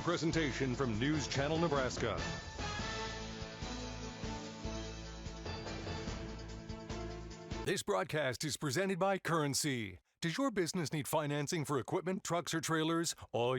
presentation from News Channel Nebraska. This broadcast is presented by Currency. Does your business need financing for equipment, trucks, or trailers? All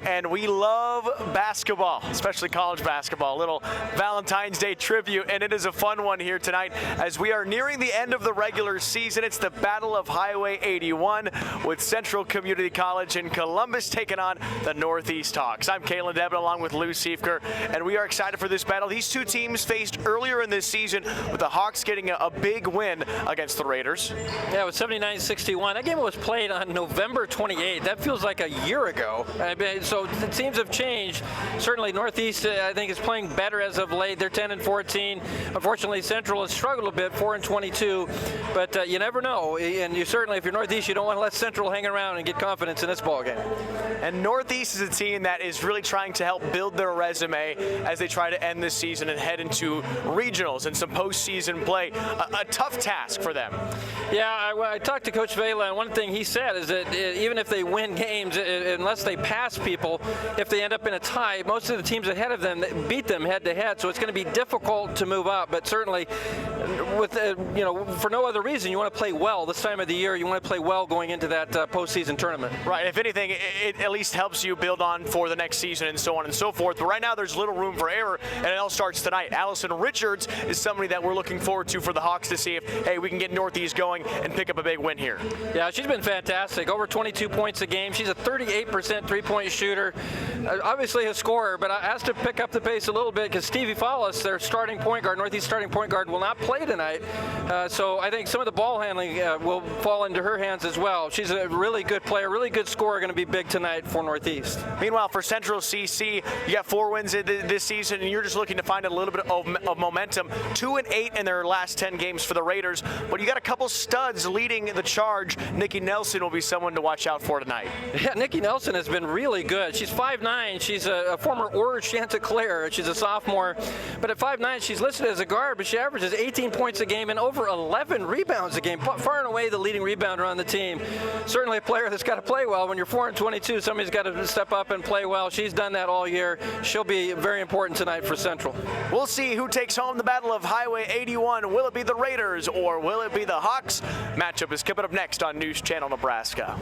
And we love basketball, especially college basketball. A little Valentine's Day tribute, and it is a fun one here tonight as we are nearing the end of the regular season. It's the Battle of Highway 81 with Central Community College in Columbus taking on the Northeast Hawks. I'm Kalen Devitt along with Lou Siefker, and we are excited for this battle. These two teams faced earlier in this season with the Hawks getting a big win against the Raiders. Yeah, it was 79-61. That game was played on November 28th. That feels like a year ago. So the teams have changed. Certainly Northeast, I think, is playing better as of late. They're 10-14. Unfortunately, Central has struggled a bit, 4-22. But you never know. And you certainly, if you're Northeast, you don't want to let Central hang around and get confidence in this ball game. And Northeast is a team that is really trying to help build their resume as they try to end this season and head into regionals and some postseason play. A tough task for them. Yeah, I talked to Coach Vela, and one thing he said is that even if they win games, unless they pass people, if they end up in a tie, most of the teams ahead of them beat them head-to-head, so it's going to be difficult to move up. But certainly, with for no other reason, you want to play well this time of the year. You want to play well going into that postseason tournament. Right. If anything, it at least helps you build on for the next season and so on and so forth. But right now, there's little room for error, and it all starts tonight. Allison Richards is somebody that we're looking forward to for the Hawks to see if, hey, we can get Northeast going and pick up a big win here. Yeah, she's been fantastic. Over 22 points a game. She's a 38% three-point shooter. Obviously a scorer, but I asked to pick up the pace a little bit because Stevie Follis, their starting point guard, Northeast starting point guard, will not play tonight. So I think some of the ball handling will fall into her hands as well. She's a really good player, really good scorer, going to be big tonight for Northeast. Meanwhile, for Central CC, you got 4 wins this season, and you're just looking to find a little bit of momentum. 2-8 in their last 10 games for the Raiders, but you got a couple studs leading the charge. Nikki Nelson will be someone to watch out for tonight. Yeah, Nikki Nelson has been really good. She's 5'9". She's a former Orange Chanticleer. She's a sophomore, but at 5'9", she's listed as a guard, but she averages 18 points a game and over 11 rebounds a game. Far and away the leading rebounder on the team. Certainly a player that's got to play well. When you're 4-22, somebody's got to step up and play well. She's done that all year. She'll be very important tonight for Central. We'll see who takes home the Battle of Highway 81. Will it be the Raiders or will it be the Hawks? Matchup is coming up next on News Channel Nebraska.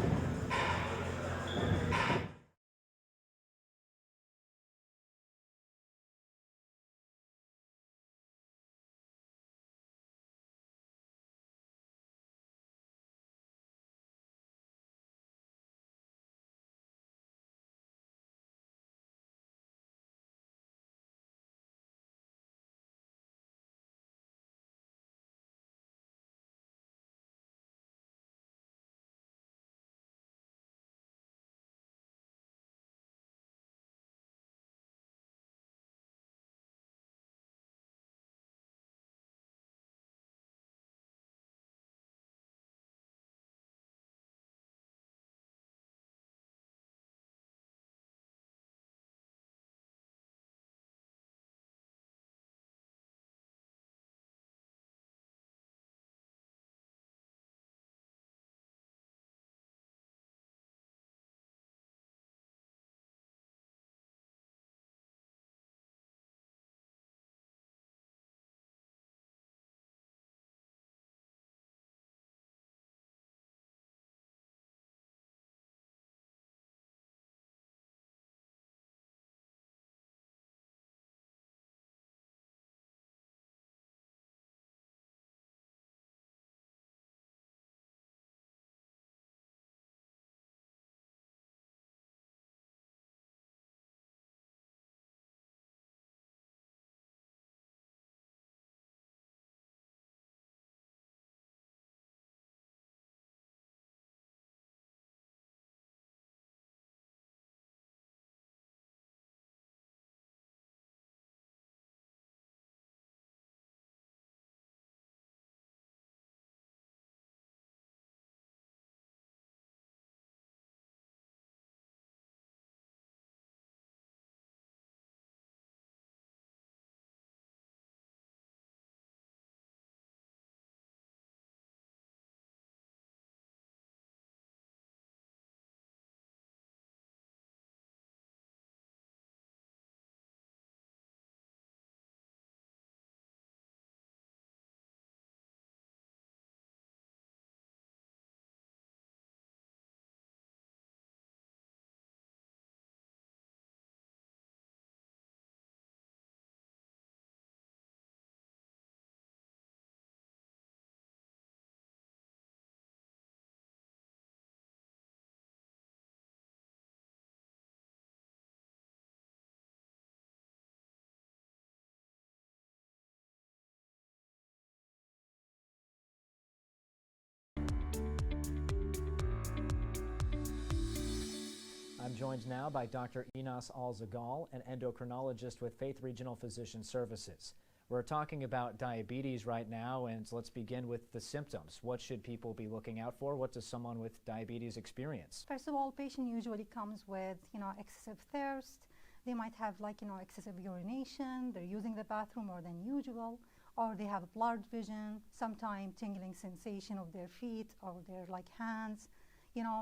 joined now by Dr. Inas Al-Zagal, an endocrinologist with Faith Regional Physician Services. We're talking about diabetes right now, and let's begin with the symptoms. What should people be looking out for? What does someone with diabetes experience? First of all, patient usually comes with, excessive thirst. They might have excessive urination. They're using the bathroom more than usual, or they have blurred vision, sometimes tingling sensation of their feet or their hands.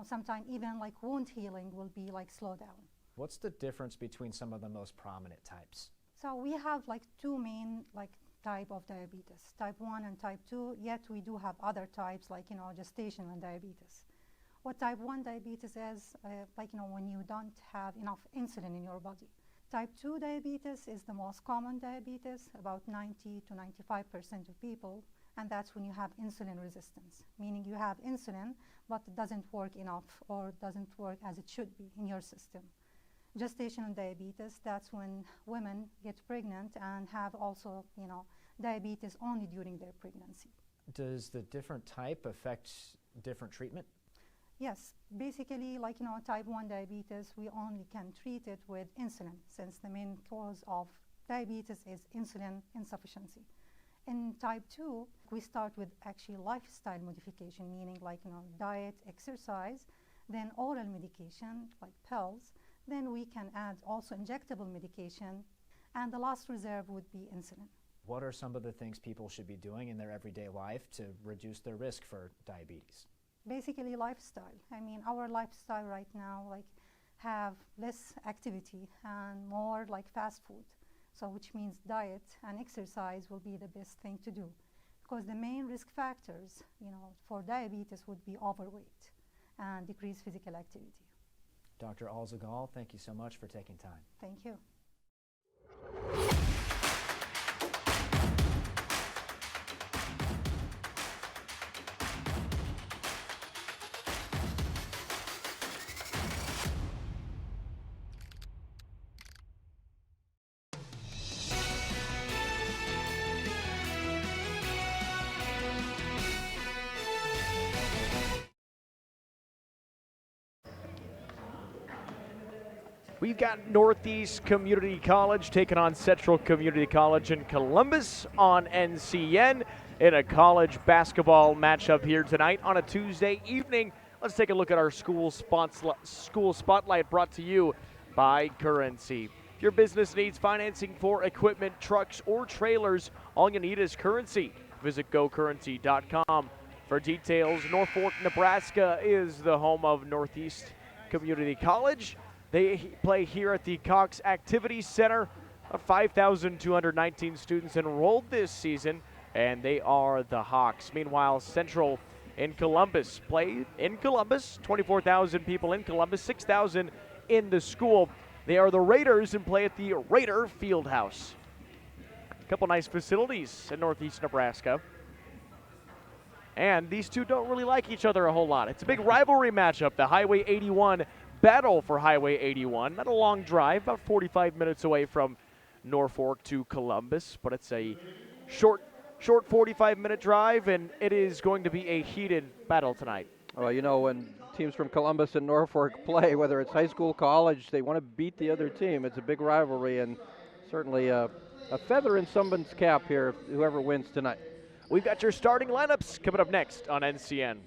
Sometimes even wound healing will be slow down. What's the difference between some of the most prominent types? So we have two main type of diabetes, type 1 and type 2, yet we do have other types gestational diabetes. What type 1 diabetes is, when you don't have enough insulin in your body. Type 2 diabetes is the most common diabetes, about 90 to 95% of people, and that's when you have insulin resistance, meaning you have insulin, but it doesn't work enough or doesn't work as it should be in your system. Gestational diabetes, that's when women get pregnant and have also, diabetes only during their pregnancy. Does the different type affect different treatment? Yes, basically, type 1 diabetes, we only can treat it with insulin, since the main cause of diabetes is insulin insufficiency. In type 2, we start with actually lifestyle modification, meaning diet, exercise, then oral medication like pills. Then we can add also injectable medication, and the last reserve would be insulin. What are some of the things people should be doing in their everyday life to reduce their risk for diabetes? Basically lifestyle. Our lifestyle right now have less activity and more fast food. So which means diet and exercise will be the best thing to do, because the main risk factors, for diabetes would be overweight and decreased physical activity. Dr. Al-Zagal, thank you so much for taking time. Thank you. We've got Northeast Community College taking on Central Community College in Columbus on NCN in a college basketball matchup here tonight on a Tuesday evening. Let's take a look at our school spotlight brought to you by Currency. If your business needs financing for equipment, trucks, or trailers, all you need is Currency. Visit gocurrency.com for details. Norfolk, Nebraska is the home of Northeast Community College. They play here at the Cox Activity Center. 5,219 students enrolled this season, and they are the Hawks. Meanwhile, Central in Columbus play in Columbus. 24,000 people in Columbus, 6,000 in the school. They are the Raiders and play at the Raider Fieldhouse. A couple nice facilities in Northeast Nebraska. And these two don't really like each other a whole lot. It's a big rivalry matchup, the Highway 81 battle for Highway 81. Not a long drive, about 45 minutes away from Norfolk to Columbus, but it's a short 45-minute drive, and it is going to be a heated battle tonight. Well, when teams from Columbus and Norfolk play, whether it's high school, college, they want to beat the other team. It's a big rivalry, and certainly a feather in someone's cap here, whoever wins tonight. We've got your starting lineups coming up next on NCN.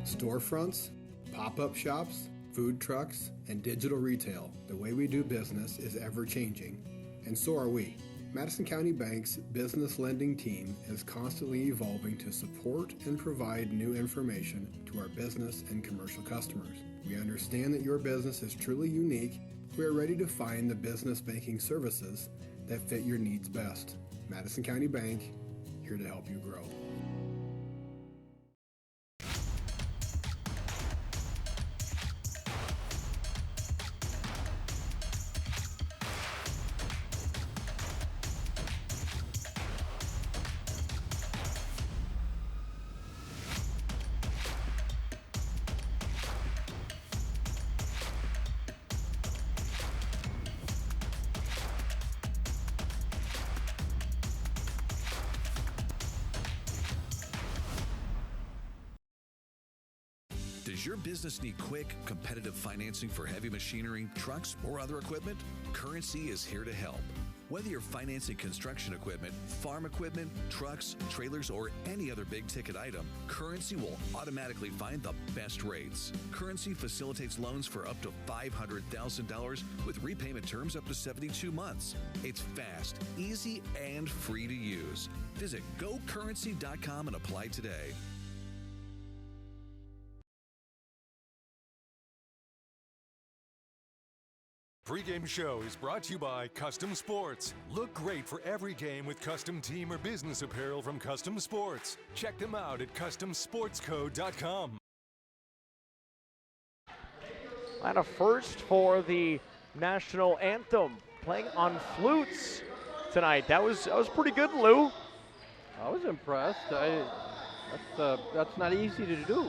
Storefronts, pop-up shops, food trucks, and digital retail. The way we do business is ever-changing, and so are we. Madison County Bank's business lending team is constantly evolving to support and provide new information to our business and commercial customers. We understand that your business is truly unique. We are ready to find the business banking services that fit your needs best. Madison County Bank, here to help you grow. Does your business need quick, competitive financing for heavy machinery, trucks, or other equipment? Currency is here to help. Whether you're financing construction equipment, farm equipment, trucks, trailers, or any other big-ticket item, Currency will automatically find the best rates. Currency facilitates loans for up to $500,000 with repayment terms up to 72 months. It's fast, easy, and free to use. Visit gocurrency.com and apply today. Pre-game show is brought to you by Custom Sports. Look great for every game with custom team or business apparel from Custom Sports. Check them out at customsportsco.com. And a first for the national anthem, playing on flutes tonight. That was pretty good, Lou. I was impressed. That's not easy to do.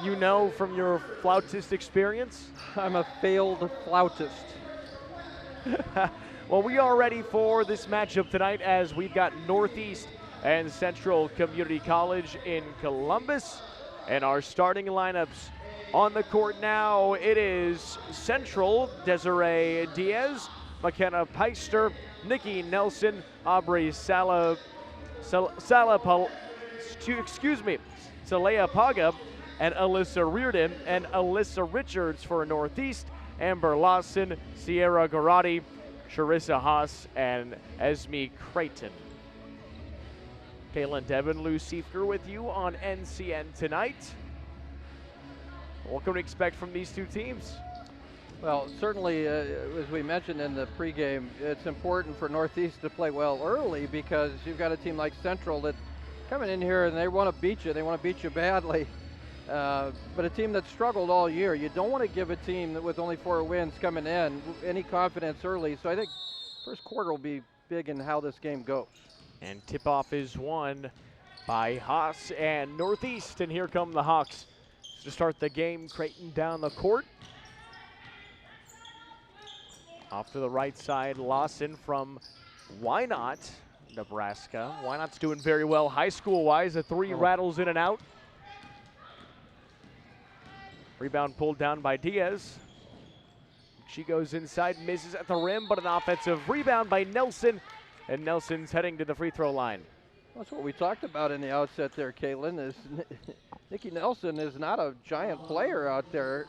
You know from your flautist experience? I'm a failed flautist. Well, we are ready for this matchup tonight as we've got Northeast and Central Community College in Columbus. And our starting lineups on the court now, it is Central, Desiree Diaz, McKenna Peister, Nikki Nelson, Aubrey Salea Paga, and Alyssa Reardon, and Alyssa Richards for Northeast, Amber Lawson, Sierra Garati, Charissa Haas, and Esme Creighton. Kaylin Devin, Lou Siefker with you on NCN tonight. What can we expect from these two teams? Well, certainly, as we mentioned in the pregame, it's important for Northeast to play well early because you've got a team like Central that coming in here and they want to beat you. They want to beat you badly. But a team that struggled all year, you don't want to give a team that with only 4 wins coming in any confidence early. So I think first quarter will be big in how this game goes. And tip-off is won by Haas and Northeast. And here come the Hawks to start the game. Creighton down the court. Off to the right side, Lawson from Wynot, Nebraska. Wynot's doing very well high school-wise. A 3 rattles in and out. Rebound pulled down by Diaz. She goes inside, misses at the rim, but an offensive rebound by Nelson. And Nelson's heading to the free throw line. That's what we talked about in the outset there, Caitlin, is Nikki Nelson is not a giant player out there.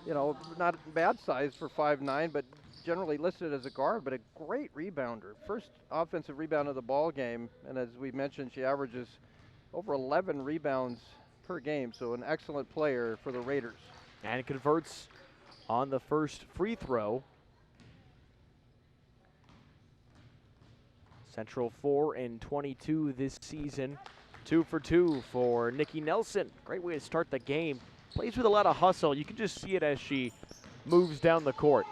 You know, not bad size for 5'9", but generally listed as a guard, but a great rebounder. First offensive rebound of the ball game, and as we mentioned, she averages over 11 rebounds per game, so an excellent player for the Raiders. And converts on the first free throw. Central 4-22 this season. 2 for 2 for Nikki Nelson. Great way to start the game. Plays with a lot of hustle. You can just see it as she moves down the court.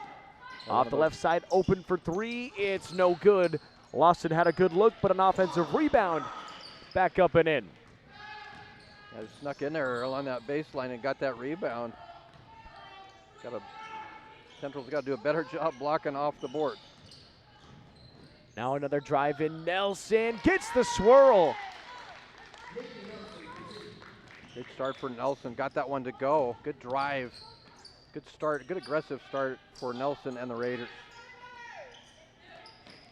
Off the left side, open for 3. It's no good. Lawson had a good look, but an offensive rebound. Back up and in. Yeah, snuck in there along that baseline and got that rebound. Central's got to do a better job blocking off the board. Now another drive in. Nelson gets the swirl. Good start for Nelson. Got that one to go. Good drive. Good start. Good aggressive start for Nelson and the Raiders.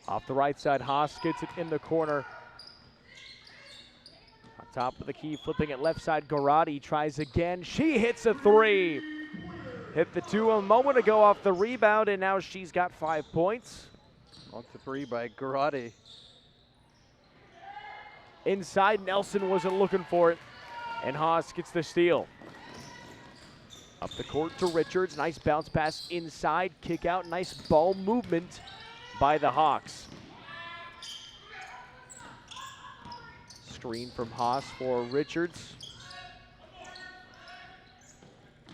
Off the right side, Haas gets it in the corner. On top of the key, flipping it left side, Garati tries again. She hits a 3. Hit the 2 a moment ago off the rebound, and now she's got 5 points. Off the 3 by Garati. Inside, Nelson wasn't looking for it, and Haas gets the steal. Up the court to Richards. Nice bounce pass inside, kick out. Nice ball movement by the Hawks. Screen from Haas for Richards.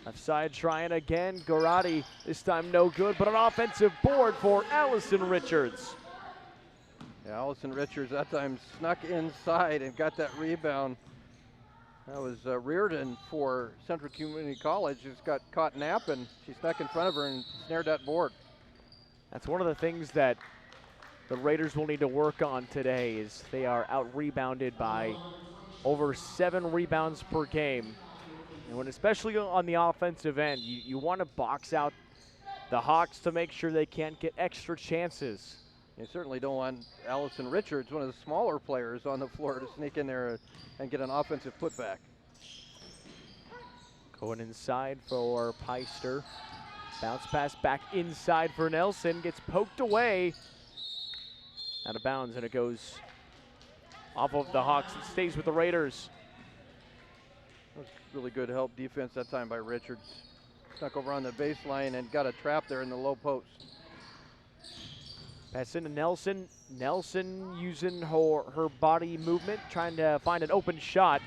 Left side trying again. Garati, this time no good, but an offensive board for Allison Richards. Yeah, Allison Richards that time snuck inside and got that rebound. That was Reardon for Central Community College. Just got caught napping. She snuck in front of her and snared that board. That's one of the things that the Raiders will need to work on today is they are out-rebounded by over 7 rebounds per game. And when, especially on the offensive end, you want to box out the Hawks to make sure they can't get extra chances. You certainly don't want Allison Richards, one of the smaller players on the floor, to sneak in there and get an offensive putback. Going inside for Peister. Bounce pass back inside for Nelson. Gets poked away. Out of bounds, and it goes off of the Hawks and stays with the Raiders. That was really good help defense that time by Richards. Snuck over on the baseline and got a trap there in the low post. Pass into Nelson. Nelson using her body movement, trying to find an open shot.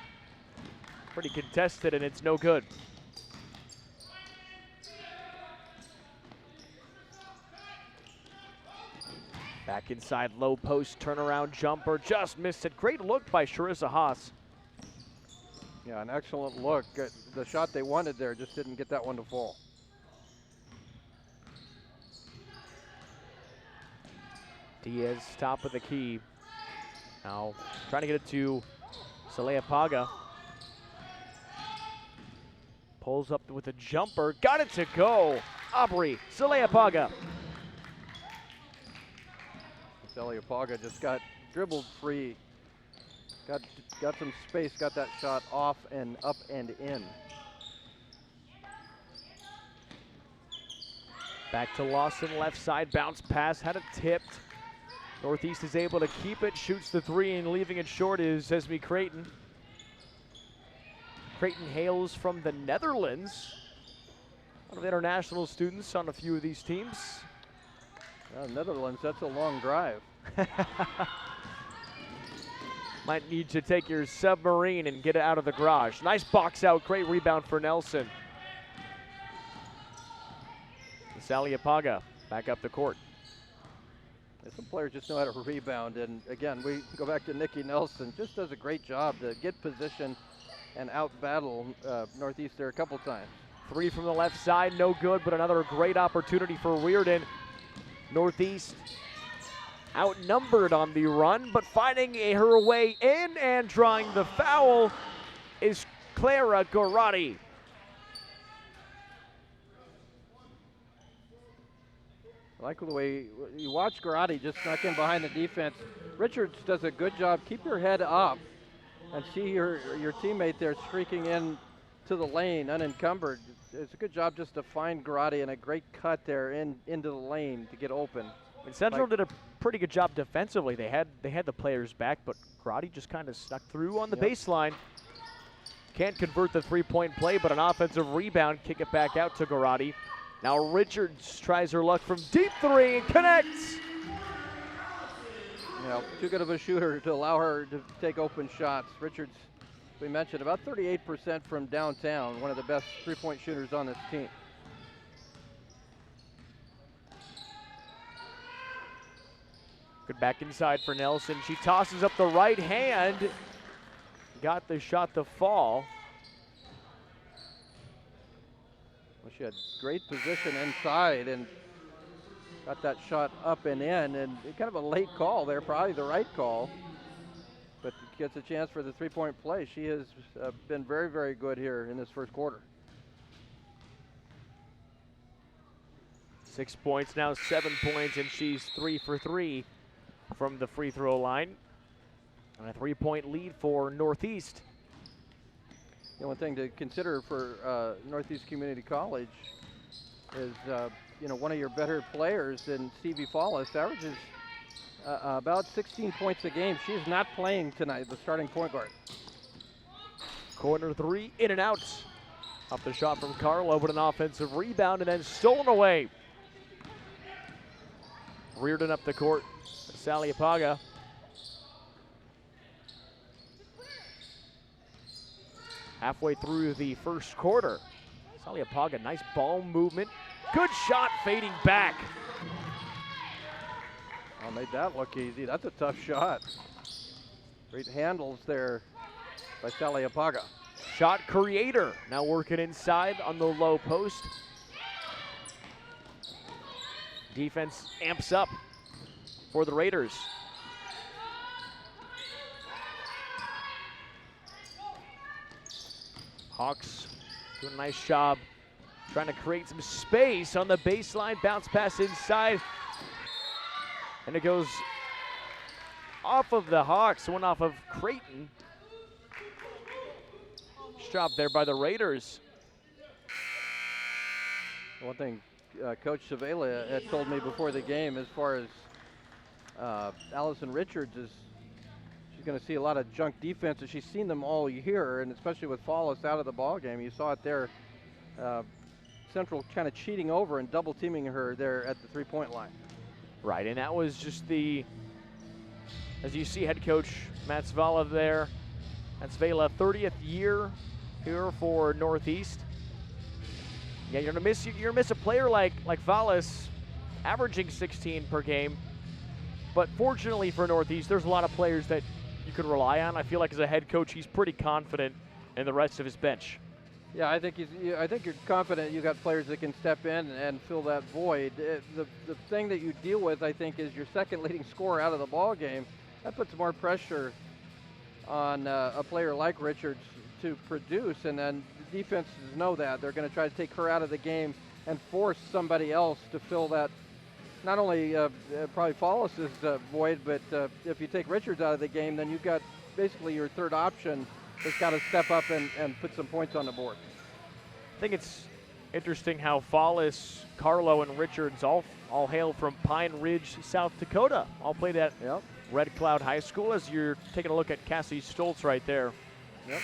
Pretty contested, and it's no good. Back inside, low post, turnaround jumper, just missed it. Great look by Charissa Haas. Yeah, an excellent look. The shot they wanted there, just didn't get that one to fall. Diaz, top of the key. Now trying to get it to Saleapaga. Pulls up with a jumper, got it to go. Aubrey Saleapaga. Saleapaga just got dribbled free. Got some space, got that shot off and up and in. Back to Lawson, left side, bounce pass, had it tipped. Northeast is able to keep it, shoots the three, and leaving it short is Esme Creighton. Creighton hails from the Netherlands. A lot of international students on a few of these teams. Netherlands, that's a long drive. Might need to take your submarine and get it out of the garage. Nice box out, great rebound for Nelson. Saleapaga back up the court. Some players just know how to rebound, and again, we go back to Nikki Nelson. Just does a great job to get position and out-battle Northeast there a couple times. Three from the left side, no good, but another great opportunity for Reardon. Northeast outnumbered on the run, but finding her way in and drawing the foul is Clara Gorati. I like the way you watch Gorati just snuck in behind the defense. Richards does a good job. Keep your head up and see your teammate there streaking in to the lane unencumbered. It's a good job just to find Gorati, and a great cut there into the lane to get open. And Central did a pretty good job defensively. They had the players back, but Gorati just kind of snuck through on the baseline. Can't convert the three-point play, but an offensive rebound, kick it back out to Gorati. Now Richards tries her luck from deep three and connects. You know, too good of a shooter to allow her to take open shots. Richards, we mentioned, about 38% from downtown, one of the best three-point shooters on this team. Good back inside for Nelson. She tosses up the right hand. Got the shot to fall. Well, she had great position inside and got that shot up and in, and kind of a late call there, probably the right call. But gets a chance for the three-point play. She has been very, very good here in this first quarter. 6 points, now 7 points, and she's 3 for 3 from the free throw line. And a 3-point lead for Northeast. One thing to consider for Northeast Community College is, one of your better players in Stevie Fallis averages about 16 points a game. She is not playing tonight, the starting point guard. Corner three, in and out. Up the shot from Carlo, but an offensive rebound and then stolen away. Reardon up the court. Saleapaga. Halfway through the first quarter. Saleapaga, nice ball movement. Good shot, fading back. Oh, made that look easy. That's a tough shot. Great handles there by Saleapaga. Shot creator, now working inside on the low post. Defense amps up for the Raiders. Hawks doing a nice job trying to create some space on the baseline. Bounce pass inside. And it goes off of the Hawks, one off of Creighton. Nice job there by the Raiders. One thing Coach Savela had told me before the game, as far as Allison Richards, is she's going to see a lot of junk defenses. She's seen them all year, and especially with Follis out of the ball game, you saw it there. Central kind of cheating over and double teaming her there at the three-point line. Right, and that was just as you see, head coach Matt Svala there. That's Vela, 30th year here for Northeast. Yeah, you're gonna miss a player like Vallis, averaging 16 per game. But fortunately for Northeast, there's a lot of players that you can rely on. I feel like as a head coach, he's pretty confident in the rest of his bench. Yeah, I think you're confident you got players that can step in and fill that void. The thing that you deal with, I think, is your second leading scorer out of the ball game. That puts more pressure on a player like Richards to produce, and then the defenses know that. They're going to try to take her out of the game and force somebody else to fill that, not only probably Follis's void, but if you take Richards out of the game, then you've got basically your third option that's got to step up and put some points on the board. I think it's interesting how Follis, Carlo, and Richards all hail from Pine Ridge, South Dakota. All played at Red Cloud High School, as you're taking a look at Cassie Stoltz right there. Yep.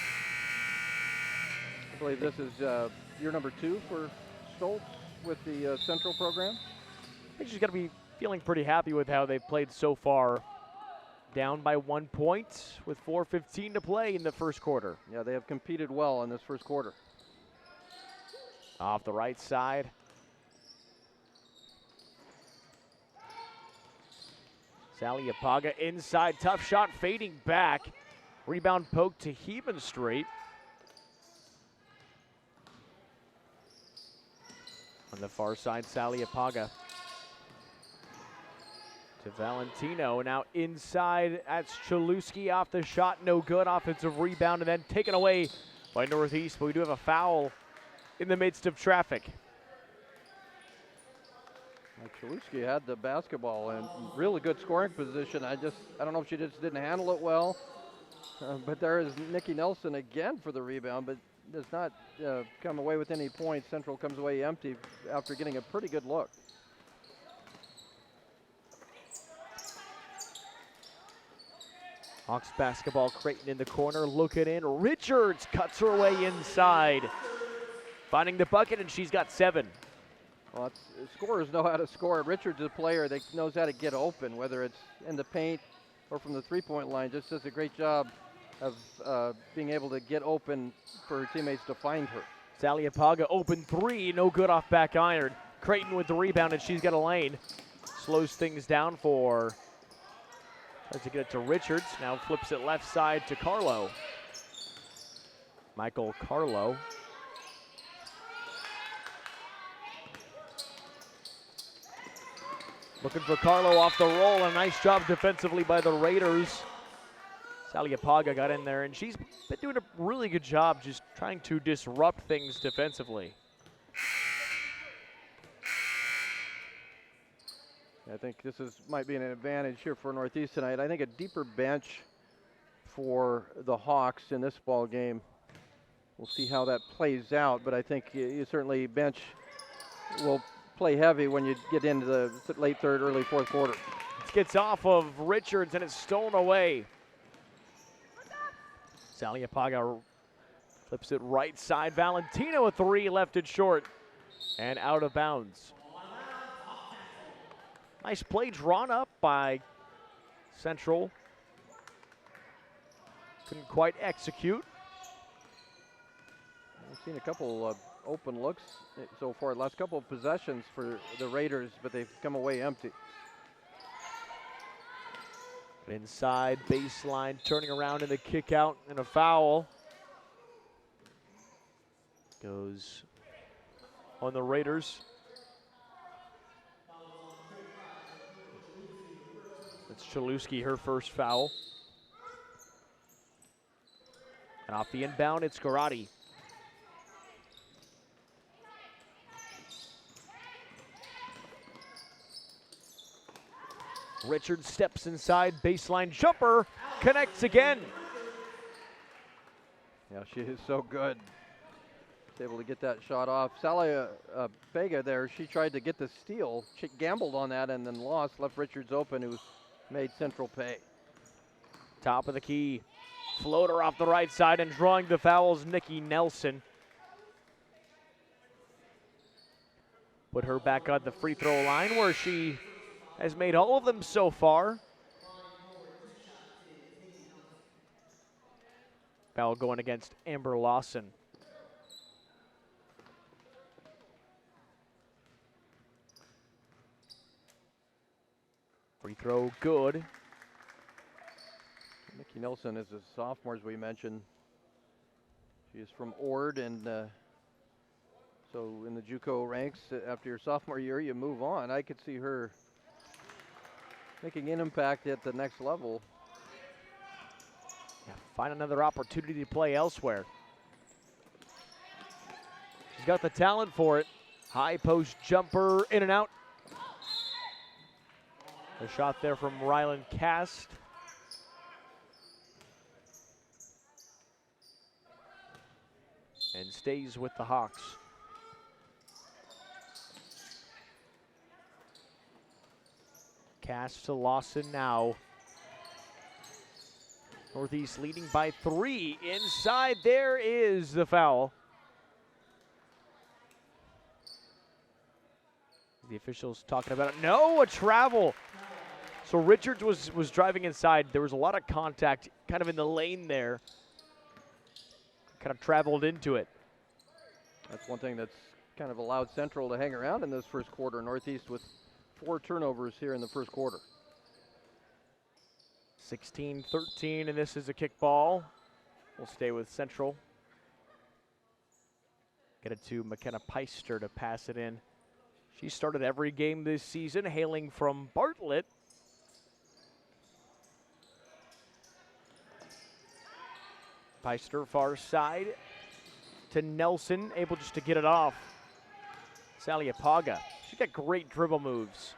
I believe this is year number 2 for Stoltz with the Central program. I think she's got to be feeling pretty happy with how they've played so far. Down by 1 point with 4:15 to play in the first quarter. Yeah, they have competed well in this first quarter. Off the right side. Sally Apaga inside, tough shot, fading back. Rebound poke to Heaven Street. On the far side, Sally Apaga. To Valentino, now inside, that's Chalewski off the shot, no good, offensive rebound, and then taken away by Northeast, but we do have a foul in the midst of traffic. Chalewski had the basketball in really good scoring position. I don't know if she just didn't handle it well, but there is Nikki Nelson again for the rebound, but does not come away with any points. Central comes away empty after getting a pretty good look. Hawks basketball, Creighton in the corner, looking in. Richards cuts her way inside. Finding the bucket, and she's got 7. Well, scorers know how to score. Richards is a player that knows how to get open, whether it's in the paint or from the three-point line. Just does a great job of being able to get open for her teammates to find her. Sally Apaga, open 3, no good off back iron. Creighton with the rebound, and she's got a lane. Slows things down for... Tries to get it to Richards, now flips it left side to Carlo. Michael Carlo. Looking for Carlo off the roll, a nice job defensively by the Raiders. Sally Apaga got in there, and she's been doing a really good job just trying to disrupt things defensively. I think this might be an advantage here for Northeast tonight. I think a deeper bench for the Hawks in this ball game. We'll see how that plays out, but I think you certainly bench will play heavy when you get into the late third, early fourth quarter. It gets off of Richards, and it's stolen away. Sally Apaga flips it right side. Valentino a 3, left it short and out of bounds. Nice play drawn up by Central. Couldn't quite execute. We've seen a couple of open looks so far. Last couple of possessions for the Raiders, but they've come away empty. Inside baseline, turning around in the kick out and a foul. Goes on the Raiders. It's Chalewski, her first foul. And off the inbound, it's Garati. Richards steps inside, baseline jumper, connects again. Yeah, she is so good. She's able to get that shot off. Salia Vega there, she tried to get the steal. She gambled on that and then lost, left Richards open, who made Central pay. Top of the key, floater off the right side, and drawing the fouls, Nikki Nelson. Put her back on the free throw line where she has made all of them so far. Foul going against Amber Lawson. Free throw good. Nikki Nelson is a sophomore, as we mentioned. She is from Ord, and so in the JUCO ranks, after your sophomore year, you move on. I could see her making an impact at the next level. Yeah, find another opportunity to play elsewhere. She's got the talent for it. High post jumper, in and out. A shot there from Rylan Cast. And stays with the Hawks. Cast to Lawson now. Northeast leading by 3. Inside, there is the foul. The officials talking about it. No, a travel. So Richards was driving inside. There was a lot of contact kind of in the lane there. Kind of traveled into it. That's one thing that's kind of allowed Central to hang around in this first quarter. Northeast with 4 turnovers here in the first quarter. 16-13, and this is a kick ball. We'll stay with Central. Get it to McKenna Peister to pass it in. She started every game this season, hailing from Bartlett. Peister far side to Nelson, able just to get it off. Saliapaga, she's got great dribble moves.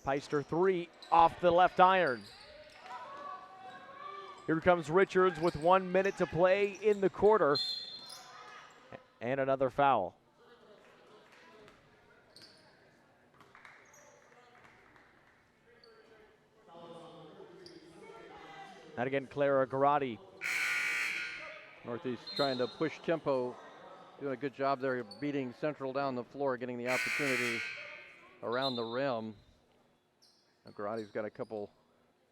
Peister 3 off the left iron. Here comes Richards with 1 minute to play in the quarter. And another foul. And again, Clara Garotti. Northeast trying to push tempo, doing a good job there, beating Central down the floor, getting the opportunity around the rim. Garotti's got a couple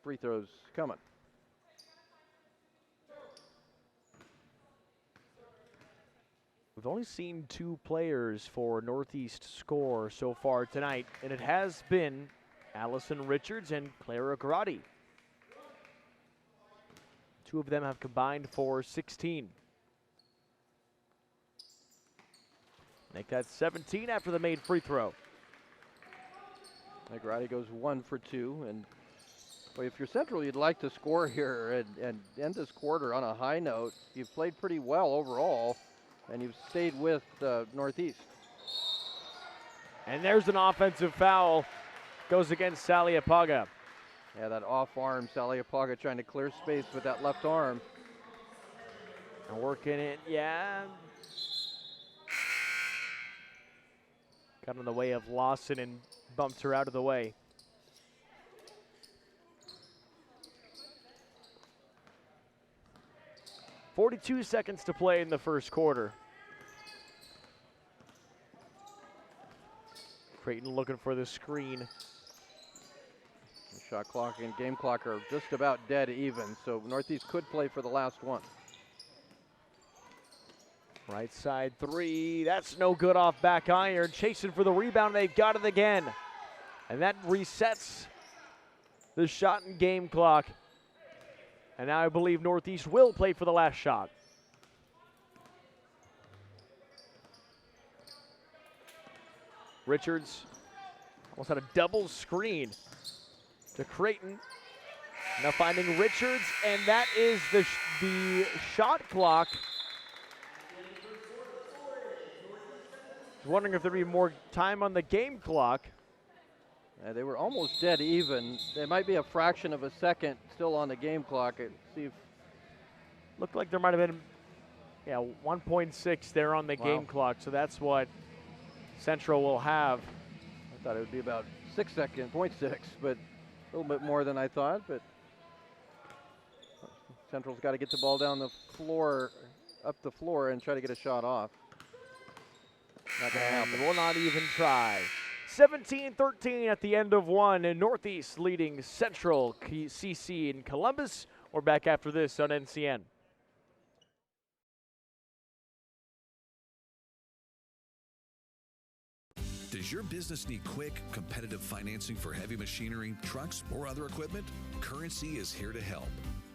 free throws coming. We've only seen 2 players for Northeast score so far tonight, and it has been Allison Richards and Clara Garotti. 2 of them have combined for 16. Make that 17 after the made free throw. Garotti goes 1 for 2, and boy, if you're Central, you'd like to score here and end this quarter on a high note. You've played pretty well overall, and you've stayed with Northeast. And there's an offensive foul. Goes against Saliapaga. Yeah, that off arm, Saliapaga trying to clear space with that left arm. And working it, yeah. Got in the way of Lawson and bumped her out of the way. .42 seconds to play in the first quarter. Creighton looking for the screen. The shot clock and game clock are just about dead even, so Northeast could play for the last one. Right side 3, that's no good off back iron. Chasing for the rebound, they've got it again. And that resets the shot and game clock. And now I believe Northeast will play for the last shot. Richards almost had a double screen to Creighton. Now finding Richards, and that is the shot clock. Wondering if there'd be more time on the game clock. They were almost dead even. There might be a fraction of a second still on the game clock. See if Looked like there might have been, 1.6 there on the game clock. So that's what Central will have. I thought it would be about 6 seconds, 0.6, but a little bit more than I thought. But Central's got to get the ball down the floor, up the floor, and try to get a shot off. Not going to happen. Will not even try. 17-13 at the end of one, and Northeast leading Central CC in Columbus. We're back after this on NCN. Does your business need quick, competitive financing for heavy machinery, trucks, or other equipment? Currency is here to help.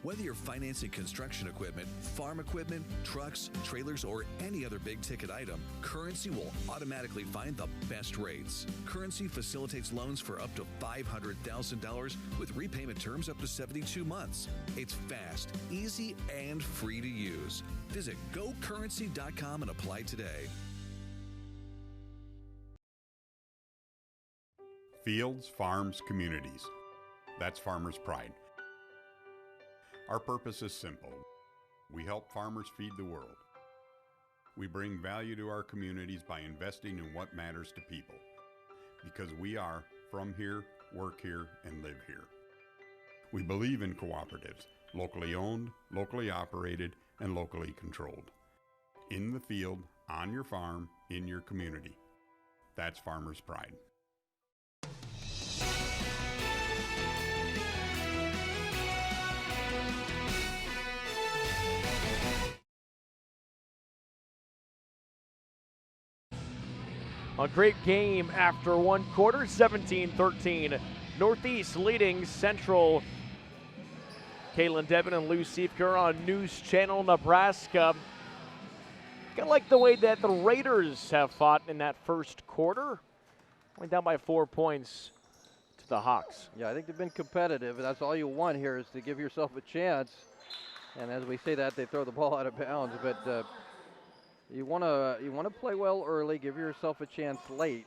Whether you're financing construction equipment, farm equipment, trucks, trailers, or any other big-ticket item, Currency will automatically find the best rates. Currency facilitates loans for up to $500,000 with repayment terms up to 72 months. It's fast, easy, and free to use. Visit gocurrency.com and apply today. Fields, farms, communities. That's Farmers' Pride. Our purpose is simple. We help farmers feed the world. We bring value to our communities by investing in what matters to people. Because we are from here, work here, and live here. We believe in cooperatives, locally owned, locally operated, and locally controlled. In the field, on your farm, in your community. That's Farmers' Pride. A great game after one quarter, 17-13. Northeast leading Central. Caitlin Devin and Lou Siefker on News Channel Nebraska. Kind of like the way that the Raiders have fought in that first quarter. Went down by 4 points to the Hawks. Yeah, I think they've been competitive. That's all you want here is to give yourself a chance. And as we say that, they throw the ball out of bounds. But you want to play well early, give yourself a chance late,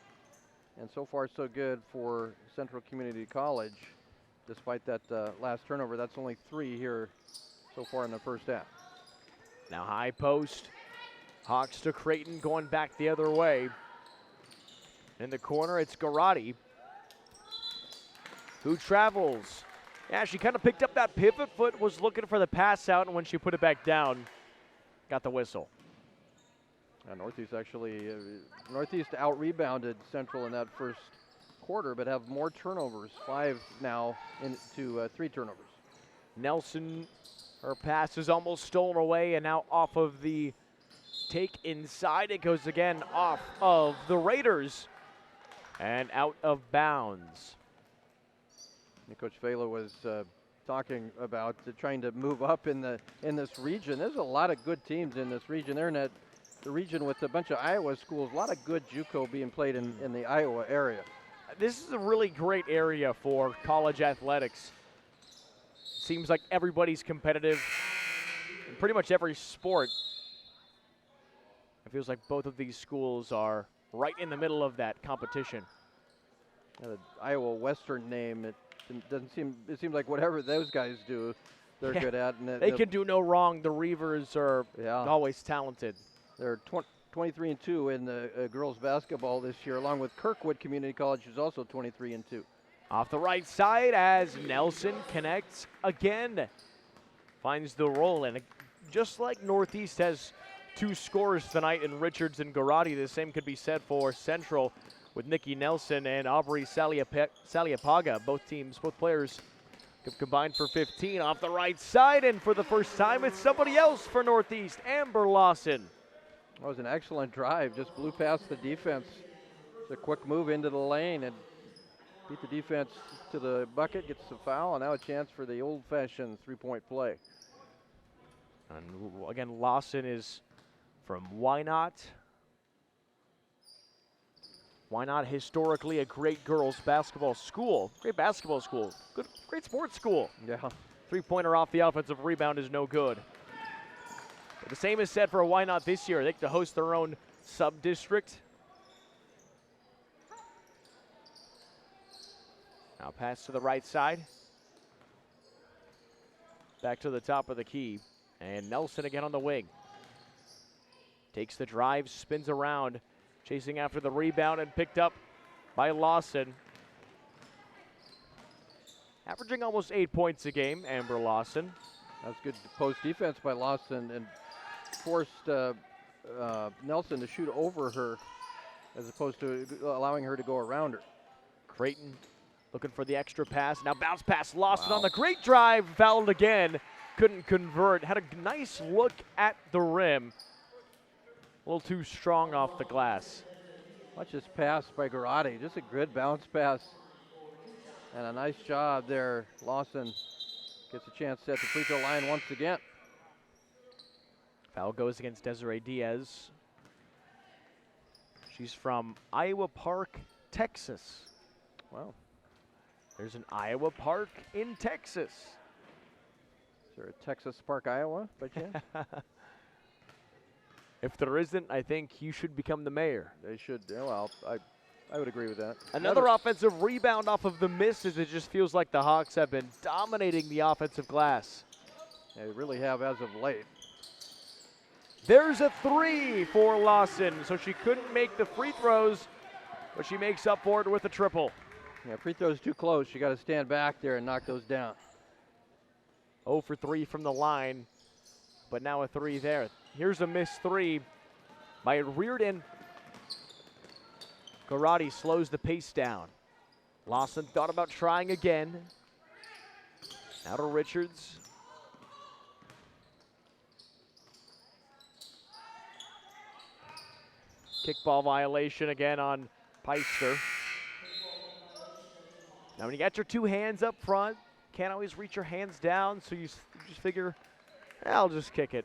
and so far so good for Central Community College. Despite that last turnover, that's only 3 here so far in the first half. Now high post, Hawks to Creighton going back the other way. In the corner, it's Garati, who travels. Yeah, she kind of picked up that pivot foot, was looking for the pass out, and when she put it back down, got the whistle. Northeast actually, Northeast out-rebounded Central in that first quarter, but have more turnovers, 5 now into 3 turnovers. Nelson, her pass is almost stolen away, and now off of the take inside. It goes again off of the Raiders and out of bounds. Coach Fela was talking about trying to move up in this region. There's a lot of good teams in this region. They're in the region with a bunch of Iowa schools, a lot of good JUCO being played in the Iowa area. This is a really great area for college athletics. Seems like everybody's competitive in pretty much every sport. It feels like both of these schools are right in the middle of that competition. Yeah, the Iowa Western name, it seems like whatever those guys do, they're good at. And they can do no wrong. The Reavers are always talented. They're 23-2 in the girls basketball this year, along with Kirkwood Community College, who's also 23-2. Off the right side as Nelson connects again. Finds the roll, and just like Northeast has 2 scorers tonight in Richards and Garati, the same could be said for Central with Nikki Nelson and Aubrey Saliapaga. Both players have combined for 15 off the right side, and for the first time, it's somebody else for Northeast, Amber Lawson. That was an excellent drive, just blew past the defense. It's a quick move into the lane and beat the defense to the bucket, gets the foul, and now a chance for the old-fashioned 3-point play. And again, Lawson is from Wynot. Wynot historically a great girls basketball school. Great basketball school. Great sports school. Yeah. 3-pointer off the offensive rebound is no good. But the same is said for Wynot this year. They get to host their own sub-district. Now pass to the right side. Back to the top of the key. And Nelson again on the wing. Takes the drive, spins around, chasing after the rebound and picked up by Lawson. Averaging almost 8 points a game, Amber Lawson. That's good post defense by Lawson and forced Nelson to shoot over her as opposed to allowing her to go around her. Creighton looking for the extra pass. Now bounce pass Lawson on the great drive, fouled again. Couldn't convert. Had a nice look at the rim. A little too strong off the glass. Watch this pass by Garate. Just a good bounce pass. And a nice job there. Lawson gets a chance at the free throw line once again. Foul goes against Desiree Diaz. She's from Iowa Park, Texas. Wow. There's an Iowa Park in Texas. Is there a Texas Park, Iowa, by chance? If there isn't, I think you should become the mayor. They should. Yeah, well, I would agree with that. Another offensive rebound off of the misses. It just feels like the Hawks have been dominating the offensive glass. They really have as of late. There's a three for Lawson. So she couldn't make the free throws, but she makes up for it with a triple. Yeah, free throws too close. You got to stand back there and knock those down. 0 for 3 from the line, but now a three there. Here's a missed three by Reardon. Garate slows the pace down. Lawson thought about trying again. Now to Richards. Kickball violation again on Peister. Now when you got your two hands up front, can't always reach your hands down, so you just figure, I'll just kick it.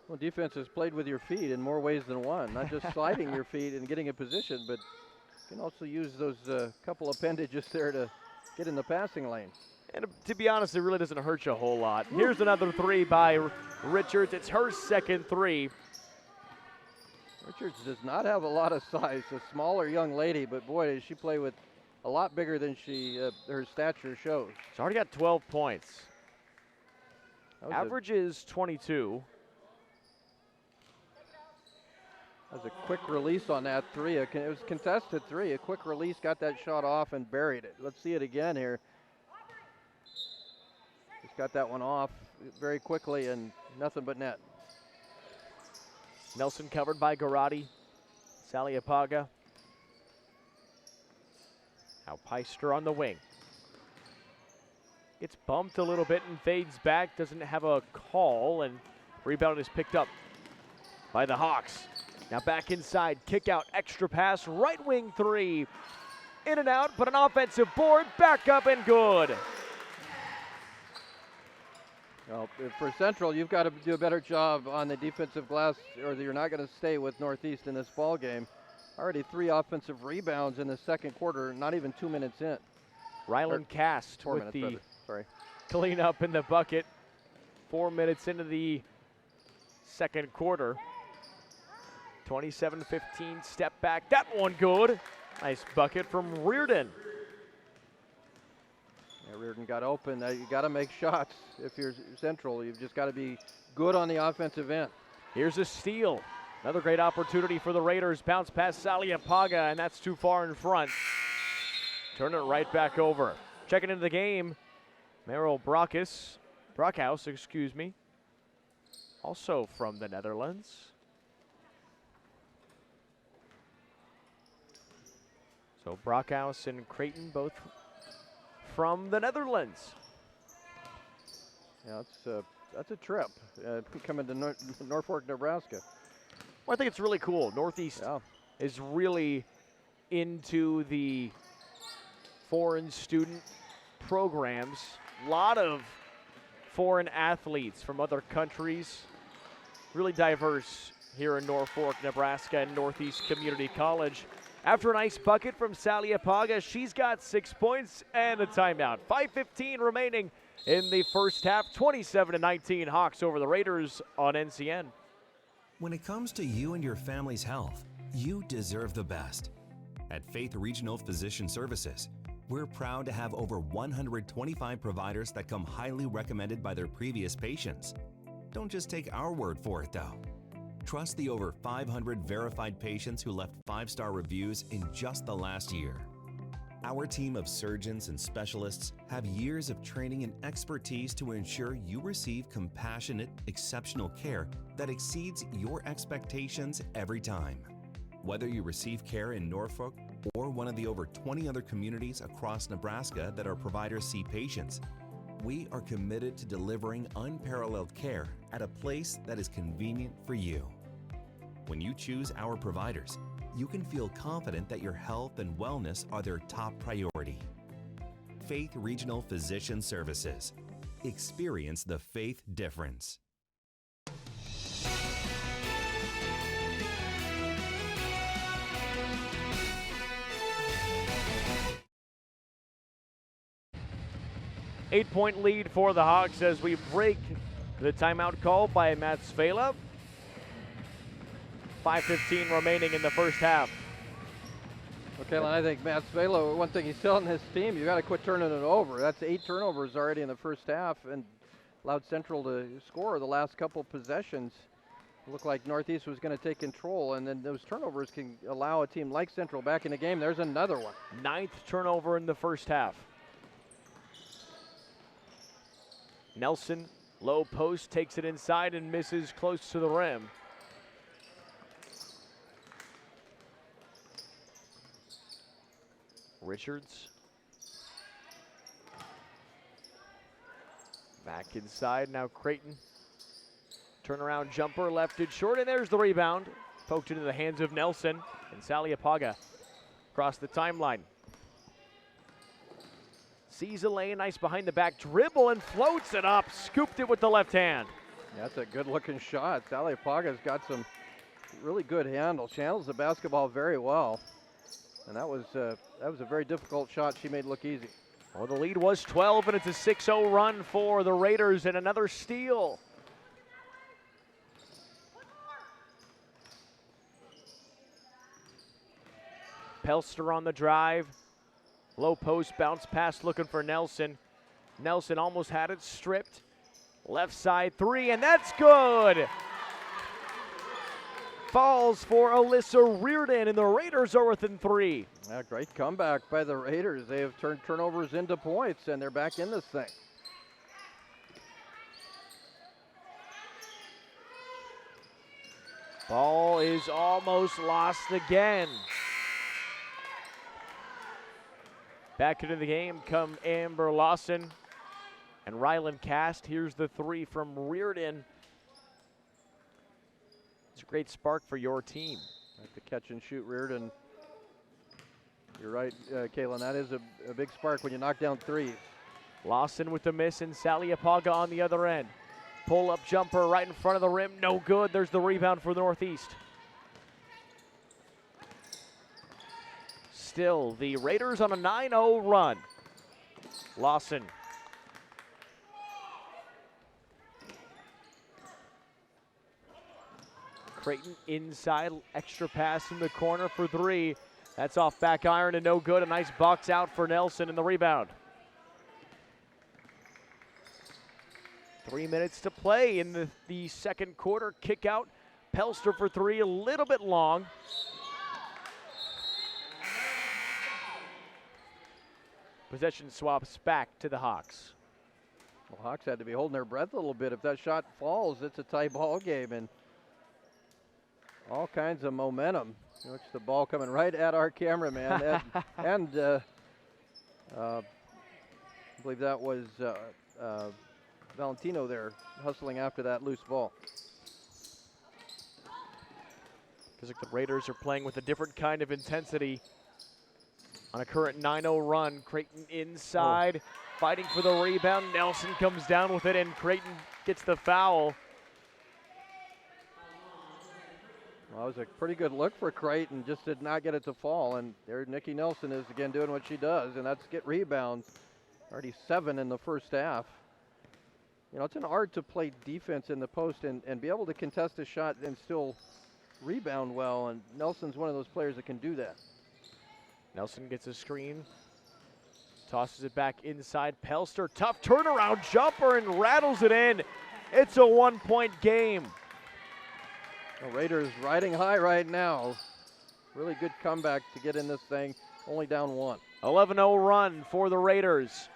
Well, defense has played with your feet in more ways than one. Not just sliding your feet and getting a position, but you can also use those couple appendages there to get in the passing lane. And to be honest, it really doesn't hurt you a whole lot. Here's another three by Richards. It's her second three. Richards does not have a lot of size. A smaller young lady, but boy, does she play with a lot bigger than her stature shows. She's already got 12 points. Average is 22. That was a quick release on that three. It was a contested three. A quick release, got that shot off and buried it. Let's see it again here. Just got that one off very quickly and nothing but net. Nelson covered by Garate. Saliapaga. Now Peister on the wing. Gets bumped a little bit and fades back. Doesn't have a call, and rebound is picked up by the Hawks. Now back inside, kick out, extra pass, right wing three. In and out, but an offensive board, back up and good. Well, for Central, you've got to do a better job on the defensive glass, or you're not going to stay with Northeast in this ball game. Already 3 offensive rebounds in the second quarter, not even 2 minutes in. Rylan Cast with the cleanup in the bucket. 4 minutes into the second quarter. 27-15, step back. That one good. Nice bucket from Reardon. Yeah, Reardon got open. You got to make shots if you're Central. You've just got to be good on the offensive end. Here's a steal. Another great opportunity for the Raiders. Bounce past Saliapaga, and that's too far in front. Turn it right back over. Checking into the game, Merrill Brockhaus, also from the Netherlands. So Brockhaus and Creighton both from the Netherlands. Yeah, that's a trip coming to Norfolk, Nebraska. Well, I think it's really cool. Northeast is really into the foreign student programs. A lot of foreign athletes from other countries. Really diverse here in Norfolk, Nebraska, and Northeast Community College. After a nice bucket from Saliapaga, she's got 6 points and a timeout. 5:15 remaining in the first half. 27-19 Hawks over the Raiders on NCN. When it comes to you and your family's health, you deserve the best. At Faith Regional Physician Services, We're proud to have over 125 providers that come highly recommended by their previous patients. Don't just take our word for it, though. Trust the over 500 verified patients who left 5-star reviews in just the last year. Our team of surgeons and specialists have years of training and expertise to ensure you receive compassionate, exceptional care that exceeds your expectations every time. Whether you receive care in Norfolk or one of the over 20 other communities across Nebraska that our providers see patients, we are committed to delivering unparalleled care at a place that is convenient for you. When you choose our providers, you can feel confident that your health and wellness are their top priority. Faith Regional Physician Services. Experience the faith difference. Eight-point lead for the Hawks as we break the timeout call by Matt Svela. 5:15 remaining in the first half. Okay, well, I think Matt Svela, one thing he's telling his team, you got to quit turning it over. That's 8 turnovers already in the first half and allowed Central to score the last couple possessions. It looked like Northeast was going to take control, and then those turnovers can allow a team like Central back in the game. There's another one. 9th turnover in the first half. Nelson, low post, takes it inside and misses close to the rim. Richards. Back inside, now Creighton. Turnaround jumper, lefted short, and there's the rebound. Poked into the hands of Nelson, and Sally Apaga across the timeline. Sees a lane, nice behind the back dribble, and floats it up. Scooped it with the left hand. Yeah, that's a good looking shot. Sally Apaga's got some really good handle. Channels the basketball very well. And that was a very difficult shot she made look easy. Well, the lead was 12, and it's a 6-0 run for the Raiders, and another steal. Pelster on the drive. Low post, bounce pass looking for Nelson. Nelson almost had it stripped. Left side three, and that's good. Falls for Alyssa Reardon, and the Raiders are within 3. Yeah, great comeback by the Raiders. They have turned turnovers into points, and they're back in this thing. Ball is almost lost again. Back into the game come Amber Lawson and Rylan Cast. Here's the 3 from Reardon. It's a great spark for your team. Like the catch and shoot Reardon. You're right, Kaylin. That is a big spark when you knock down threes. Lawson with the miss, and Sally Apaga on the other end. Pull-up jumper right in front of the rim. No good. There's the rebound for Northeast. Still, the Raiders on a 9-0 run. Lawson. Creighton inside, extra pass in the corner for 3. That's off back iron and no good. A nice box out for Nelson in the rebound. 3 minutes to play in the second quarter. Kick out. Pelster for 3, a little bit long. Possession swaps back to the Hawks. Well, Hawks had to be holding their breath a little bit. If that shot falls, it's a tie ball game, and all kinds of momentum. Watch the ball coming right at our cameraman, and I believe that was Valentino there hustling after that loose ball. Because the Raiders are playing with a different kind of intensity on a current 9-0 run. Creighton inside, fighting for the rebound. Nelson comes down with it, and Creighton gets the foul. Well, it was a pretty good look for Creighton, just did not get it to fall. And there Nikki Nelson is again doing what she does, and that's get rebounds. Already 7 in the first half. You know, it's an art to play defense in the post and be able to contest a shot and still rebound well, and Nelson's one of those players that can do that. Nelson gets a screen. Tosses it back inside. Pelster, tough turnaround jumper and rattles it in. It's a 1-point game. The Raiders riding high right now. Really good comeback to get in this thing. Only down 1. 11-0 run for the Raiders.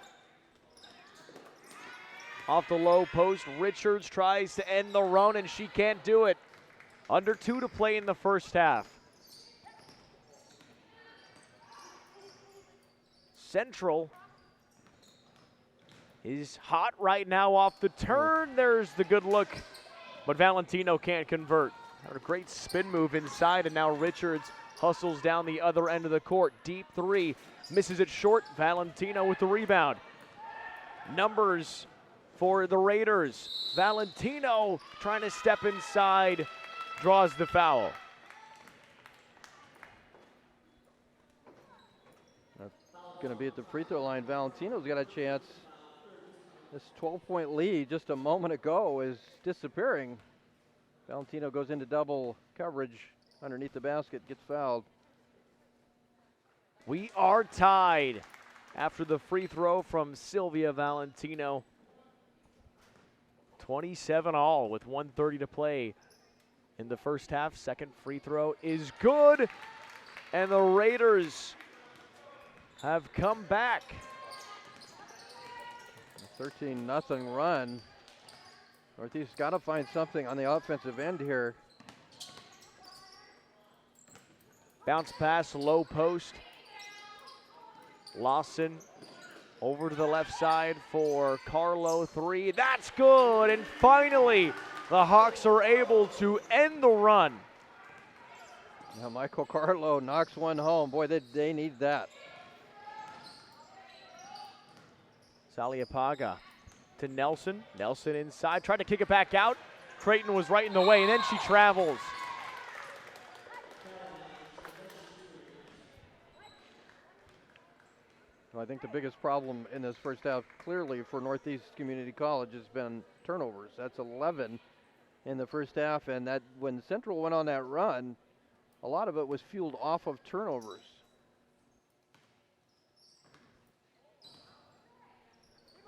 Off the low post, Richards tries to end the run and she can't do it. Under 2 to play in the first half. Central is hot right now off the turn. There's the good look, but Valentino can't convert. A great spin move inside, and now Richards hustles down the other end of the court. Deep 3, misses it short. Valentino with the rebound. Numbers for the Raiders. Valentino trying to step inside, draws the foul. Going to be at the free throw line. Valentino's got a chance. This 12-point lead just a moment ago is disappearing. Valentino goes into double coverage underneath the basket, gets fouled. We are tied after the free throw from Sylvia Valentino. 27-all with 1:30 to play in the first half. Second free throw is good, and the Raiders have come back. A 13-0 run. Northeast got to find something on the offensive end here. Bounce pass, low post. Lawson over to the left side for Carlo, 3. That's good, and finally the Hawks are able to end the run. Now Michael Carlo knocks one home. Boy, they need that. Saliapaga to Nelson. Nelson inside, tried to kick it back out. Creighton was right in the way, and then she travels. Well, I think the biggest problem in this first half, clearly for Northeast Community College, has been turnovers. That's 11 in the first half, and that when Central went on that run, a lot of it was fueled off of turnovers.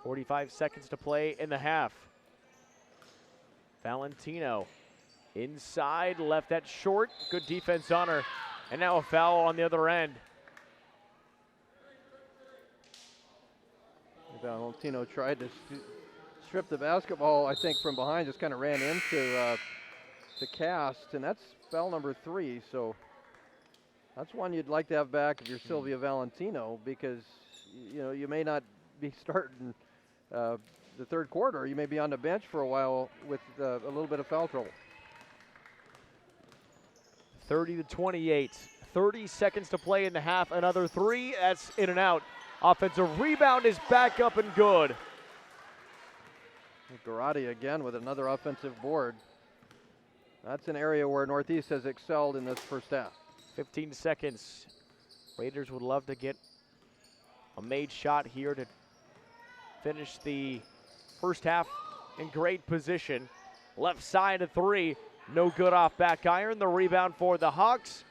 .45 seconds to play in the half. Valentino inside, left that short. Good defense on her. And now a foul on the other end. Valentino tried to strip the basketball, I think, from behind, just kind of ran into the cast, and that's foul number 3. So that's one you'd like to have back if you're Sylvia Valentino, because you may not be starting the third quarter. You may be on the bench for a while with a little bit of foul trouble. 30-28. 30 seconds to play in the half. Another 3. That's in and out. Offensive rebound is back up and good. Garati again with another offensive board. That's an area where Northeast has excelled in this first half. 15 seconds. Raiders would love to get a made shot here to finish the first half in great position. Left side of 3. No good off back iron. The rebound for the Hawks.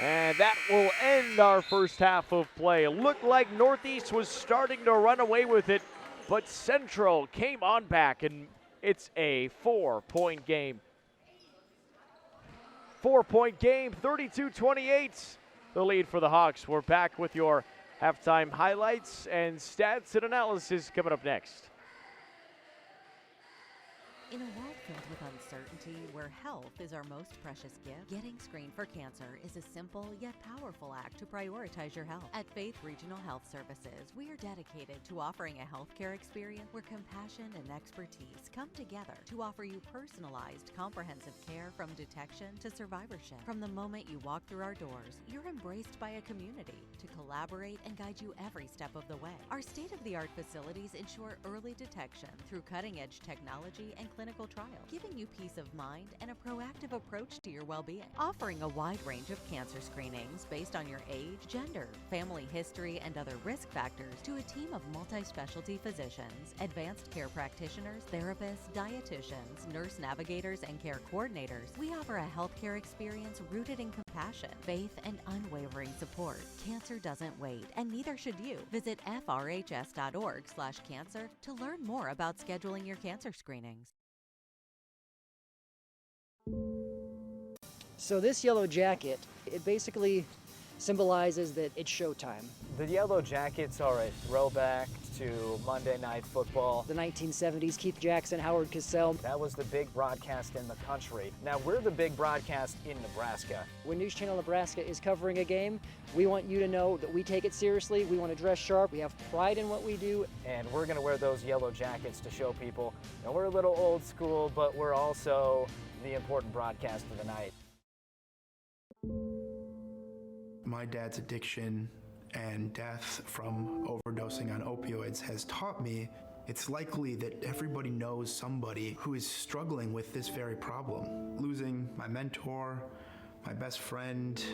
And that will end our first half of play. It looked like Northeast was starting to run away with it, but Central came on back, and it's a 4-point game. 4-point game, 32-28. The lead for the Hawks. We're back with your halftime highlights and stats and analysis coming up next. In a world filled with uncertainty, where health is our most precious gift, getting screened for cancer is a simple yet powerful act to prioritize your health. At Faith Regional Health Services, we are dedicated to offering a healthcare experience where compassion and expertise come together to offer you personalized, comprehensive care from detection to survivorship. From the moment you walk through our doors, you're embraced by a community to collaborate and guide you every step of the way. Our state-of-the-art facilities ensure early detection through cutting-edge technology and clinical trials, giving you peace of mind and a proactive approach to your well-being. Offering a wide range of cancer screenings based on your age, gender, family history, and other risk factors to a team of multi-specialty physicians, advanced care practitioners, therapists, dietitians, nurse navigators, and care coordinators. We offer a healthcare experience rooted in compassion passion, faith, and unwavering support. Cancer doesn't wait, and neither should you. Visit frhs.org/cancer to learn more about scheduling your cancer screenings. So this yellow jacket, it basically symbolizes that it's showtime. The Yellow Jackets are a throwback to Monday Night Football. The 1970s, Keith Jackson, Howard Cosell. That was the big broadcast in the country. Now we're the big broadcast in Nebraska. When News Channel Nebraska is covering a game, we want you to know that we take it seriously, we want to dress sharp, we have pride in what we do. And we're going to wear those yellow jackets to show people, you know, we're a little old school, but we're also the important broadcast of the night. My dad's addiction and death from overdosing on opioids has taught me it's likely that everybody knows somebody who is struggling with this very problem. Losing my mentor, my best friend,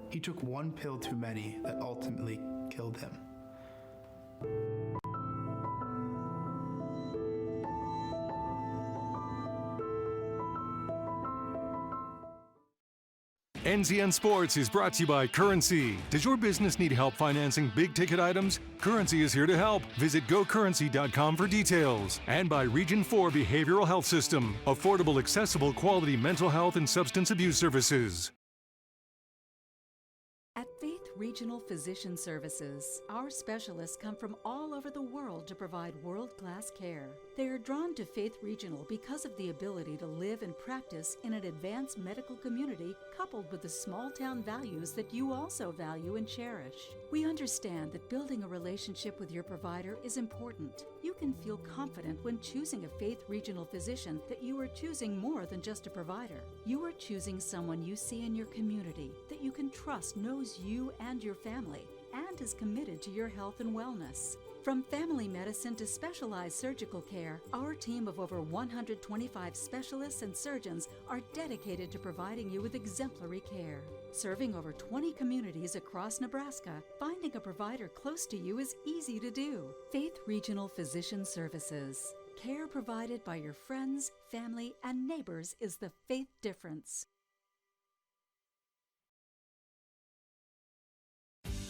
he took one pill too many that ultimately killed him. NCN Sports is brought to you by Currency. Does your business need help financing big-ticket items? Currency is here to help. Visit gocurrency.com for details. And by Region 4 Behavioral Health System. Affordable, accessible, quality mental health and substance abuse services. At Faith Regional Physician Services, our specialists come from all over the world to provide world-class care. They are drawn to Faith Regional because of the ability to live and practice in an advanced medical community coupled with the small-town values that you also value and cherish. We understand that building a relationship with your provider is important. You can feel confident when choosing a Faith Regional physician that you are choosing more than just a provider. You are choosing someone you see in your community that you can trust knows you and your family and is committed to your health and wellness. From family medicine to specialized surgical care, our team of over 125 specialists and surgeons are dedicated to providing you with exemplary care. Serving over 20 communities across Nebraska, finding a provider close to you is easy to do. Faith Regional Physician Services. Care provided by your friends, family, and neighbors is the Faith difference.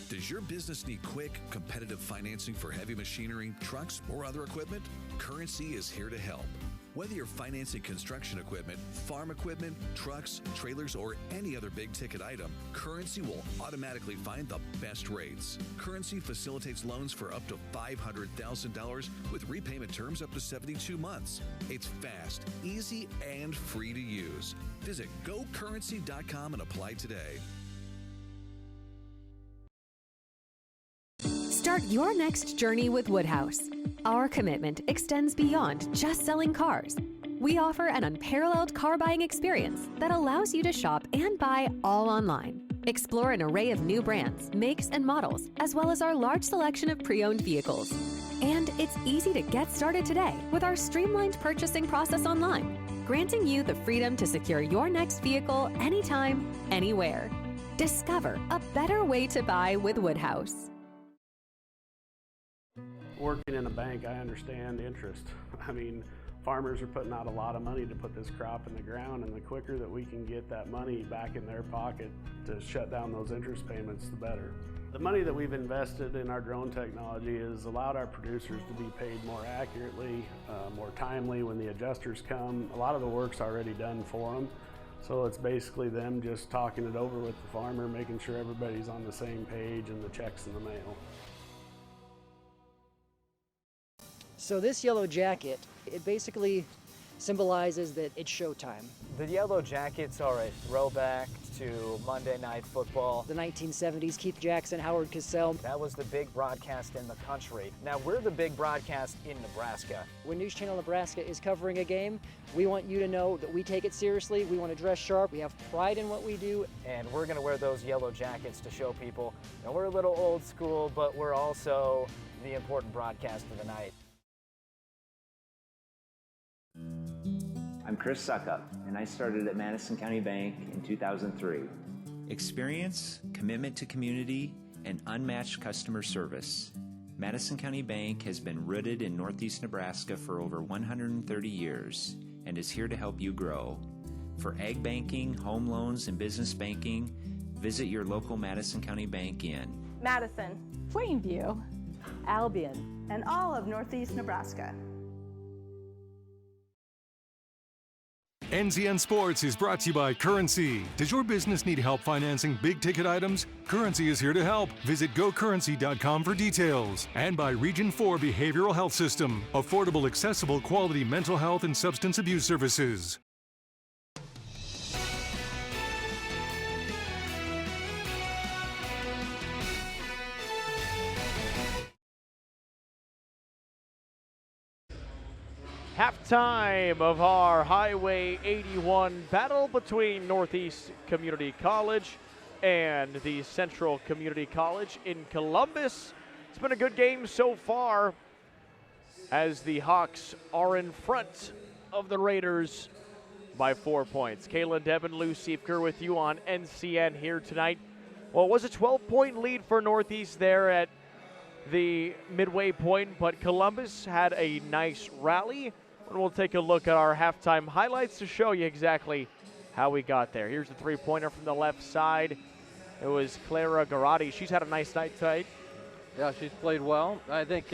Does your business need quick, competitive financing for heavy machinery, trucks, or other equipment? Currency is here to help. Whether you're financing construction equipment, farm equipment, trucks, trailers, or any other big-ticket item, Currency will automatically find the best rates. Currency facilitates loans for up to $500,000 with repayment terms up to 72 months. It's fast, easy, and free to use. Visit gocurrency.com and apply today. Start your next journey with Woodhouse. Our commitment extends beyond just selling cars. We offer an unparalleled car buying experience that allows you to shop and buy all online. Explore an array of new brands, makes, and models, as well as our large selection of pre-owned vehicles. And it's easy to get started today with our streamlined purchasing process online, granting you the freedom to secure your next vehicle anytime, anywhere. Discover a better way to buy with Woodhouse. Working in a bank, I understand interest. I mean, farmers are putting out a lot of money to put this crop in the ground, and the quicker that we can get that money back in their pocket to shut down those interest payments, the better. The money that we've invested in our drone technology has allowed our producers to be paid more accurately, more timely when the adjusters come. A lot of the work's already done for them, so it's basically them just talking it over with the farmer, making sure everybody's on the same page and the check's in the mail. So this yellow jacket, it basically symbolizes that it's showtime. The Yellow Jackets are a throwback to Monday Night Football. The 1970s, Keith Jackson, Howard Cosell. That was the big broadcast in the country. Now we're the big broadcast in Nebraska. When News Channel Nebraska is covering a game, we want you to know that we take it seriously, we want to dress sharp, we have pride in what we do. And we're going to wear those yellow jackets to show people, you know, we're a little old school, but we're also the important broadcast of the night. I'm Chris Suckup, and I started at Madison County Bank in 2003. Experience, commitment to community, and unmatched customer service. Madison County Bank has been rooted in Northeast Nebraska for over 130 years and is here to help you grow. For ag banking, home loans, and business banking, visit your local Madison County Bank in Madison, Plainview, Albion, and all of Northeast Nebraska. NCN Sports is brought to you by Currency. Does your business need help financing big-ticket items? Currency is here to help. Visit gocurrency.com for details. And by Region 4 Behavioral Health System. Affordable, accessible, quality mental health and substance abuse services. Halftime of our Highway 81 battle between Northeast Community College and the Central Community College in Columbus. It's been a good game so far as the Hawks are in front of the Raiders by 4 points. Kayla Devin, Lou Siefker with you on NCN here tonight. Well, it was a 12-point lead for Northeast there at the midway point, but Columbus had a nice rally. And we'll take a look at our halftime highlights to show you exactly how we got there. Here's the three-pointer from the left side. It was Clara Garotti. She's had a nice night tonight. Yeah, she's played well. I think,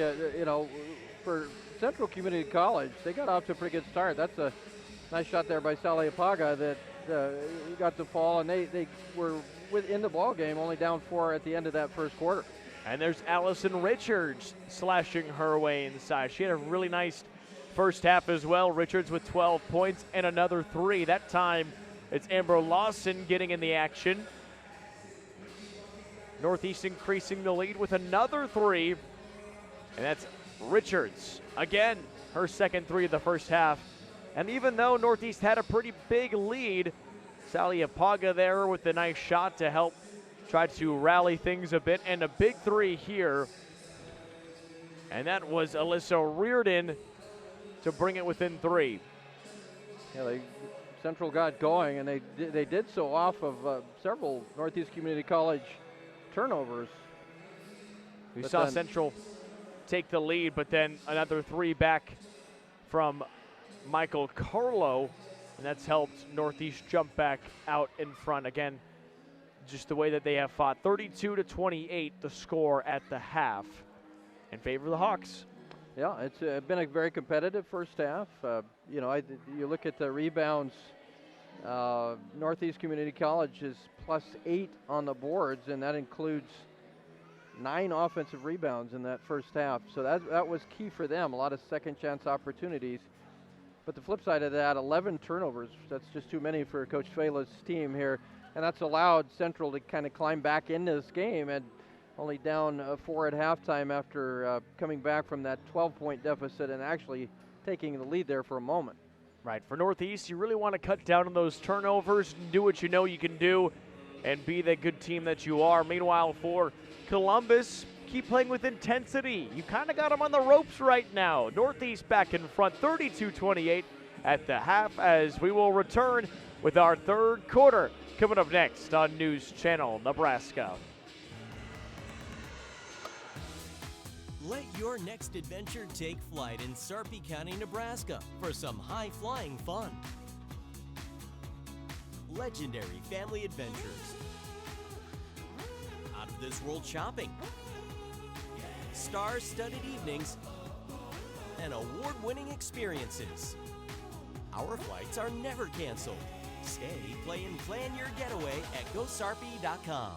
for Central Community College, they got off to a pretty good start. That's a nice shot there by Sally Apaga that got the fall, and they were in the ball game, only down 4 at the end of that first quarter. And there's Allison Richards slashing her way inside. She had a really nice first half as well. Richards with 12 points and another 3. That time it's Amber Lawson getting in the action. Northeast increasing the lead with another 3. And that's Richards. Again, her second 3 of the first half. And even though Northeast had a pretty big lead, Sally Apaga there with a nice shot to help try to rally things a bit. And a big 3 here. And that was Alyssa Reardon to bring it within 3. Yeah, Central got going, and they did so off of several Northeast Community College turnovers. We saw Central take the lead, but then another 3 back from Michael Carlo, and that's helped Northeast jump back out in front. Again, just the way that they have fought. 32-28 the score at the half in favor of the Hawks. Yeah, it's been a very competitive first half. You look at the rebounds, Northeast Community College is +8 on the boards, and that includes 9 offensive rebounds in that first half. So that was key for them, a lot of second chance opportunities. But the flip side of that, 11 turnovers. That's just too many for Coach Fela's team here. And that's allowed Central to kind of climb back into this game, and only down 4 at halftime after coming back from that 12-point deficit and actually taking the lead there for a moment. Right, for Northeast, you really want to cut down on those turnovers and do what you know you can do and be the good team that you are. Meanwhile, for Columbus, keep playing with intensity. You kind of got them on the ropes right now. Northeast back in front, 32-28 at the half, as we will return with our third quarter coming up next on News Channel Nebraska. Let your next adventure take flight in Sarpy County, Nebraska for some high-flying fun. Legendary family adventures. Out-of-this-world shopping. Star-studded evenings. And award-winning experiences. Our flights are never canceled. Stay, play, and plan your getaway at GoSarpy.com.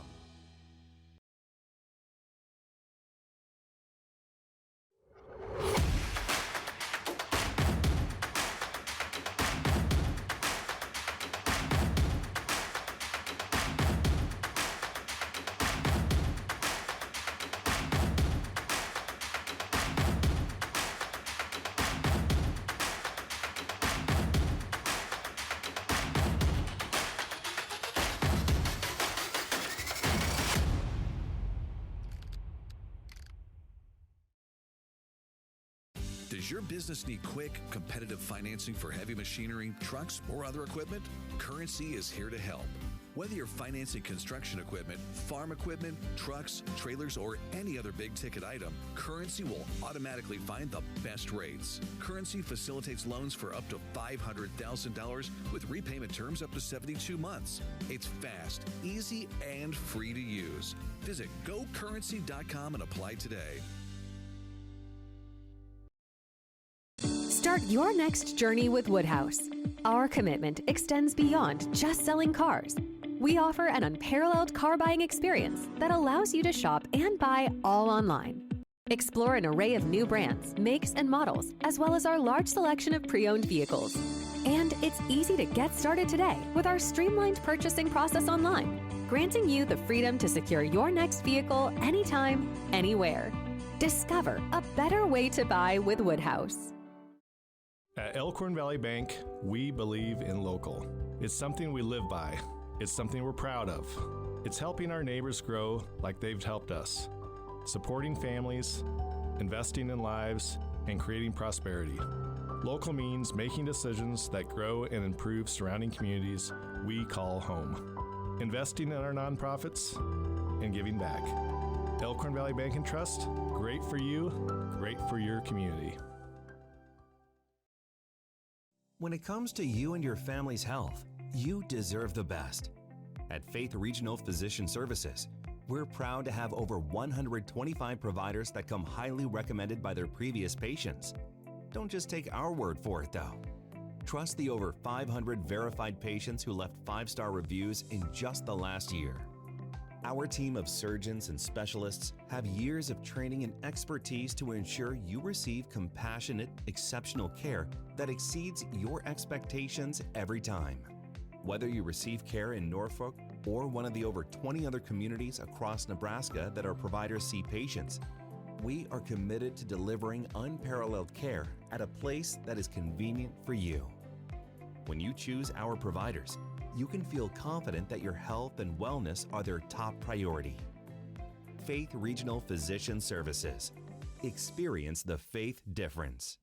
Does your business need quick, competitive financing for heavy machinery, trucks, or other equipment? Currency is here to help. Whether you're financing construction equipment, farm equipment, trucks, trailers, or any other big-ticket item, Currency will automatically find the best rates. Currency facilitates loans for up to $500,000 with repayment terms up to 72 months. It's fast, easy, and free to use. Visit gocurrency.com and apply today. Start your next journey with Woodhouse. Our commitment extends beyond just selling cars. We offer an unparalleled car buying experience that allows you to shop and buy all online. Explore an array of new brands, makes, and models, as well as our large selection of pre-owned vehicles. And it's easy to get started today with our streamlined purchasing process online, granting you the freedom to secure your next vehicle anytime, anywhere. Discover a better way to buy with Woodhouse. At Elkhorn Valley Bank, we believe in local. It's something we live by. It's something we're proud of. It's helping our neighbors grow like they've helped us, supporting families, investing in lives, and creating prosperity. Local means making decisions that grow and improve surrounding communities we call home. Investing in our nonprofits and giving back. Elkhorn Valley Bank and Trust, great for you, great for your community. When it comes to you and your family's health, you deserve the best. At Faith Regional Physician Services, we're proud to have over 125 providers that come highly recommended by their previous patients. Don't just take our word for it, though. Trust the over 500 verified patients who left 5-star reviews in just the last year. Our team of surgeons and specialists have years of training and expertise to ensure you receive compassionate, exceptional care that exceeds your expectations every time. Whether you receive care in Norfolk or one of the over 20 other communities across Nebraska that our providers see patients, we are committed to delivering unparalleled care at a place that is convenient for you. When you choose our providers, you can feel confident that your health and wellness are their top priority. Faith Regional Physician Services. Experience the faith difference.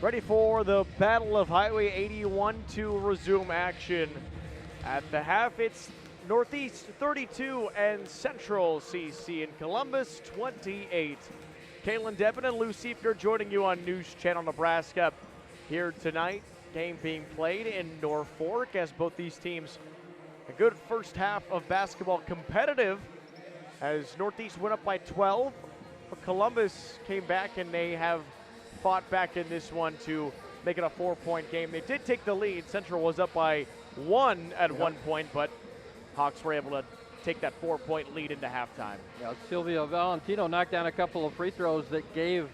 Ready for the Battle of Highway 81 to resume action. At the half, it's Northeast 32 and Central CC in Columbus 28. Kaylin Devin and Lou Siefner joining you on News Channel Nebraska here tonight. Game being played in Norfolk as both these teams a good first half of basketball competitive as Northeast went up by 12, but Columbus came back and they have fought back in this one to make it a 4-point game. They did take the lead. Central was up by 1 at one point, but Hawks were able to take that 4-point lead into halftime. Yeah, Sylvia Valentino knocked down a couple of free throws that gave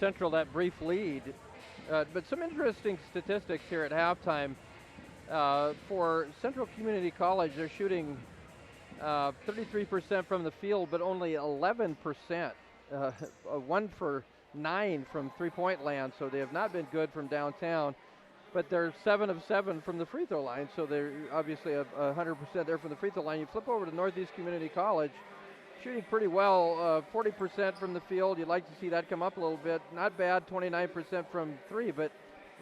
Central that brief lead. But some interesting statistics here at halftime. For Central Community College, they're shooting 33% from the field, but only 11%. 1 for 9 from three-point land, so they have not been good from downtown. But they're 7 of 7 from the free throw line, so they're obviously 100% there from the free throw line. You flip over to Northeast Community College, shooting pretty well, 40% from the field. You'd like to see that come up a little bit. Not bad, 29% from 3, but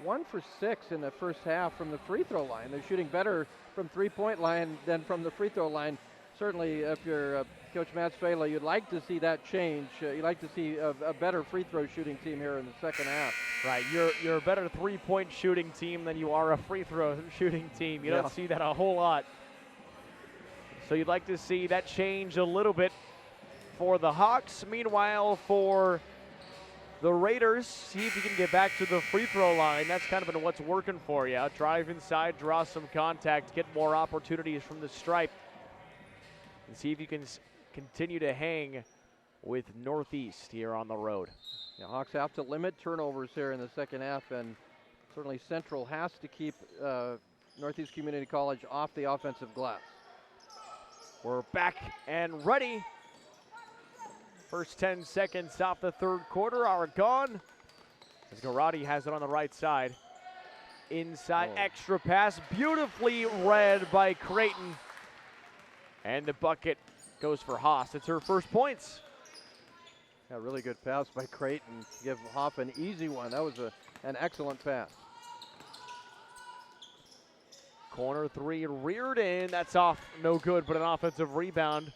1 for 6 in the first half from the free throw line. They're shooting better from three-point line than from the free throw line. Certainly, if you're Coach Matt Svela, you'd like to see that change. You'd like to see a better free throw shooting team here in the second half. Right, you're a better three-point shooting team than you are a free throw shooting team. You don't see that a whole lot. So you'd like to see that change a little bit for the Hawks. Meanwhile, for the Raiders, see if you can get back to the free throw line. That's kind of been what's working for you. Drive inside, draw some contact, get more opportunities from the stripe, and see if you can continue to hang with Northeast here on the road. Yeah, Hawks have to limit turnovers here in the second half, and certainly Central has to keep Northeast Community College off the offensive glass. We're back and ready. First 10 seconds off the third quarter are gone. As Garati has it on the right side. Inside extra pass, beautifully read by Creighton. And the bucket goes for Haas. It's her first points. A really good pass by Creighton to give Hoff an easy one. That was an excellent pass. Corner three reared in. That's off. No good, but an offensive rebound.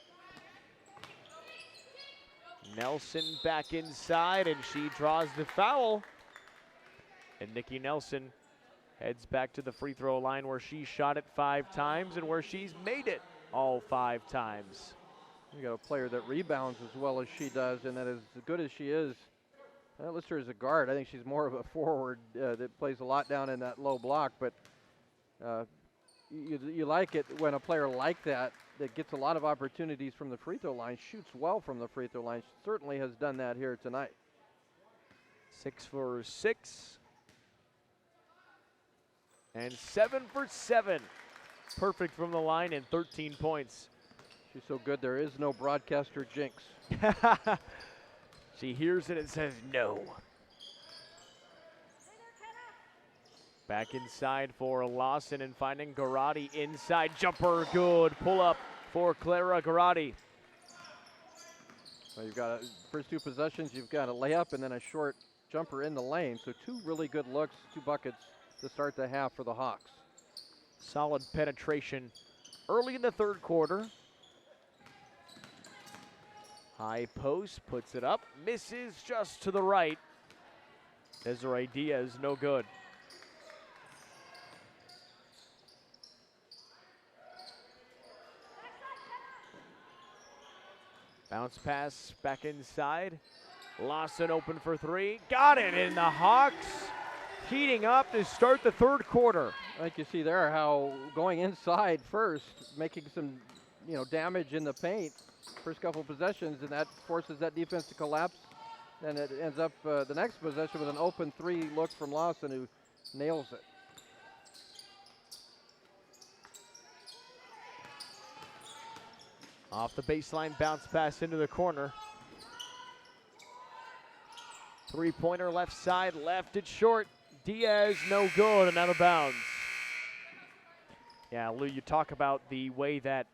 Nelson back inside, and she draws the foul. And Nikki Nelson heads back to the free throw line where she shot it 5 times and where she's made it all 5 times. You got a player that rebounds as well as she does, and that is as good as she is. I list her as a guard. I think she's more of a forward that plays a lot down in that low block, but you like it when a player like that gets a lot of opportunities from the free throw line, shoots well from the free throw line. She certainly has done that here tonight. 6 for 6. And 7 for 7. Perfect from the line and 13 points. She's so good, there is no broadcaster jinx. She hears it and says no. Back inside for Lawson and finding Garati inside. Jumper good. Pull up for Clara Garati. Well, you've got first 2 possessions, you've got a layup and then a short jumper in the lane. So 2 really good looks, 2 buckets to start the half for the Hawks. Solid penetration early in the third quarter. High post, puts it up, misses just to the right. Desiree Diaz, no good. Bounce pass back inside. Lawson open for 3. Got it, and the Hawks heating up to start the third quarter. I think you see there how going inside first, making some damage in the paint. First couple possessions, and that forces that defense to collapse. And it ends up the next possession with an open 3 look from Lawson, who nails it. Off the baseline, bounce pass into the corner. 3-pointer left side, left it short. Diaz, no good, and out of bounds. Yeah, Lou, you talk about the way that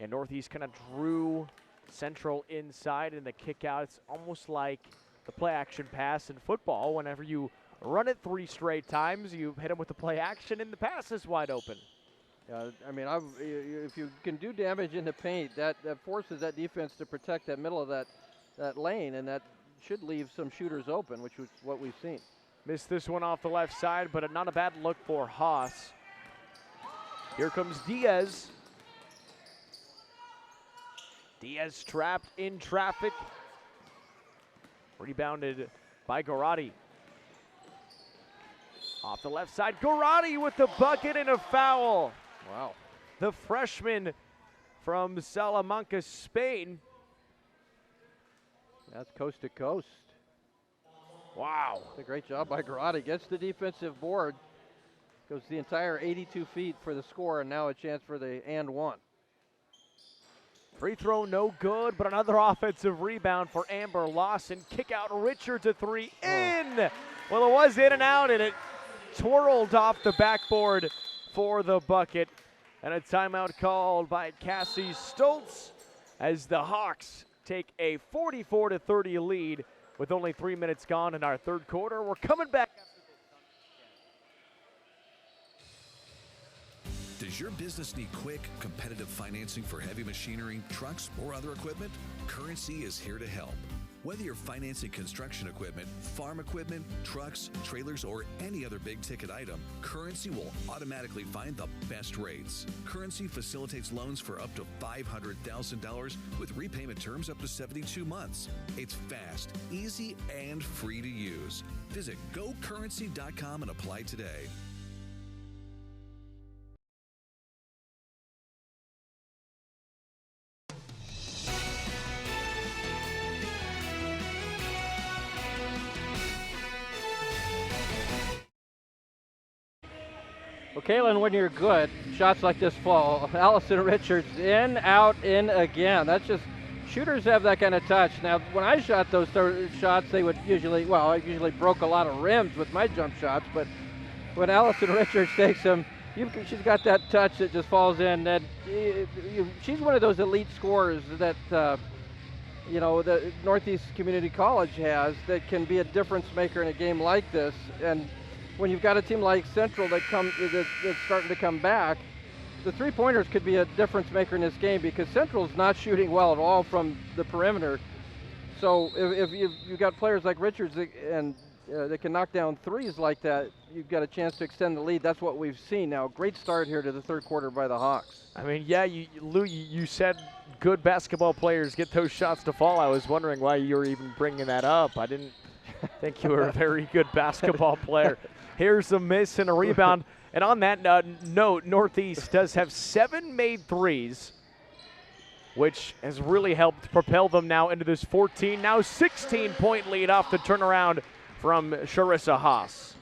Northeast kind of drew Central inside in the kick out. It's almost like the play action pass in football. Whenever you run it 3 straight times, you hit them with the play action and the pass is wide open. Yeah, I mean, if you can do damage in the paint, that forces that defense to protect that middle of that lane, and that should leave some shooters open, which is what we've seen. Missed this one off the left side, but not a bad look for Haas. Here comes Diaz. Diaz trapped in traffic. Rebounded by Garati. Off the left side, Garati with the bucket and a foul. Wow. The freshman from Salamanca, Spain. That's coast to coast. Wow. That's a great job by Garati. Gets the defensive board. Goes the entire 82 feet for the score, and now a chance for the and one. Free throw no good, but another offensive rebound for Amber Lawson. Kick out Richard to 3, in. Well, it was in and out, and it twirled off the backboard for the bucket. And a timeout called by Cassie Stoltz as the Hawks take a 44-30 lead with only 3 minutes gone in our third quarter. We're coming back. Does your business need quick, competitive financing for heavy machinery, trucks, or other equipment? Currency is here to help. Whether you're financing construction equipment, farm equipment, trucks, trailers, or any other big-ticket item, Currency will automatically find the best rates. Currency facilitates loans for up to $500,000 with repayment terms up to 72 months. It's fast, easy, and free to use. Visit GoCurrency.com and apply today. Well, Kaylin, when you're good, shots like this fall. Allison Richards in, out, in again. That's just, shooters have that kind of touch. Now, when I shot those shots, they would usually, well, I usually broke a lot of rims with my jump shots, but when Allison Richards takes them she's got that touch that just falls in. And she's one of those elite scorers that the Northeast Community College has that can be a difference maker in a game like this. And when you've got a team like Central that's starting to come back, the three-pointers could be a difference maker in this game because Central's not shooting well at all from the perimeter. So if you've got players like Richards and that can knock down threes like that, you've got a chance to extend the lead. That's what we've seen now. Great start here to the third quarter by the Hawks. I mean, yeah, Lou, you said good basketball players get those shots to fall. I was wondering why you were even bringing that up. I didn't think you were a very good basketball player. Here's a miss and a rebound. And on that note, Northeast does have 7 made threes, which has really helped propel them now into this now 16-point lead off the turnaround from Charissa Haas.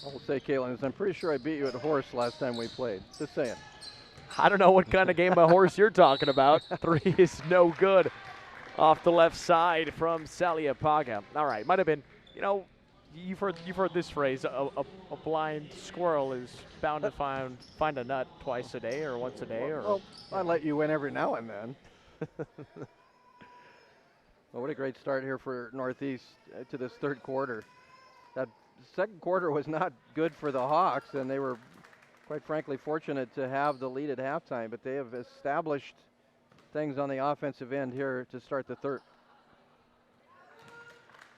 I will say, Caitlin, I'm pretty sure I beat you at horse last time we played. Just saying. I don't know what kind of game of horse you're talking about. 3 is no good off the left side from Saliapaga. All right, might have been, you've heard this phrase, a blind squirrel is bound to find a nut twice a day or once a day. Well, I let you win every now and then. Well, what a great start here for Northeast to this third quarter. That second quarter was not good for the Hawks, and they were, quite frankly, fortunate to have the lead at halftime, but they have established things on the offensive end here to start the third.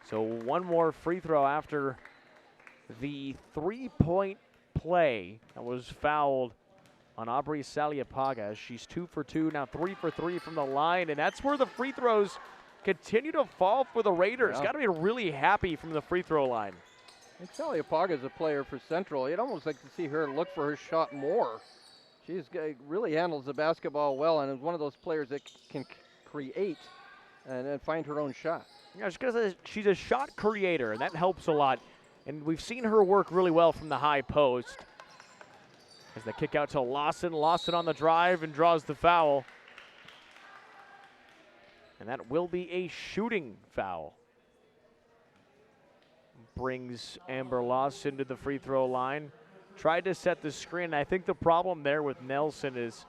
So one more free throw after the 3-point play that was fouled on Aubrey Saliapaga. She's 2 for 2, now 3 for 3 from the line, and that's where the free throws continue to fall for the Raiders. Got to be really happy from the free throw line. I think Saliapaga is a player for Central. You'd almost like to see her look for her shot more. She really handles the basketball well and is one of those players that can create and find her own shot. Yeah, she's a shot creator, and that helps a lot. And we've seen her work really well from the high post. As they kick out to Lawson. Lawson on the drive and draws the foul. And that will be a shooting foul. Brings Amber Lawson to the free throw line. Tried to set the screen. I think the problem there with Nelson is,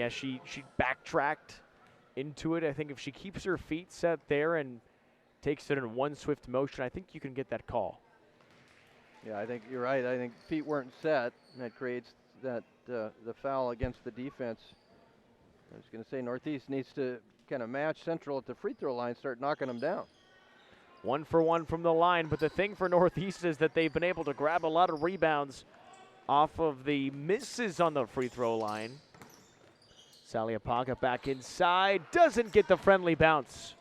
she backtracked into it. I think if she keeps her feet set there and takes it in one swift motion, I think you can get that call. Yeah, I think you're right. I think feet weren't set, and that creates the foul against the defense. I was going to say Northeast needs to kind of match Central at the free throw line, start knocking them down. 1 for 1 from the line, but the thing for Northeast is that they've been able to grab a lot of rebounds off of the misses on the free throw line. Saliapaga back inside, doesn't get the friendly bounce.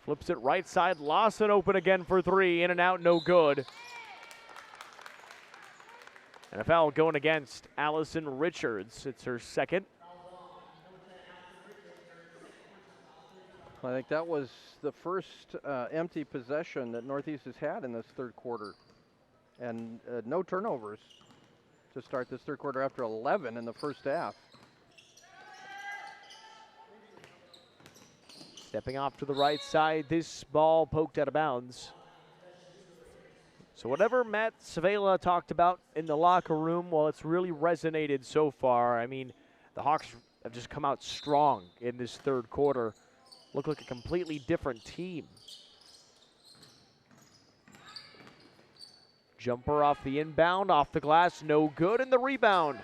Flips it right side, Lawson open again for 3, in and out, no good. And a foul going against Allison Richards. It's her second. I think that was the first empty possession that Northeast has had in this third quarter. And no turnovers to start this third quarter after 11 in the first half. Stepping off to the right side, this ball poked out of bounds. So whatever Matt Savela talked about in the locker room, well, it's really resonated so far. The Hawks have just come out strong in this third quarter. Look like a completely different team. Jumper off the inbound, off the glass, no good, and the rebound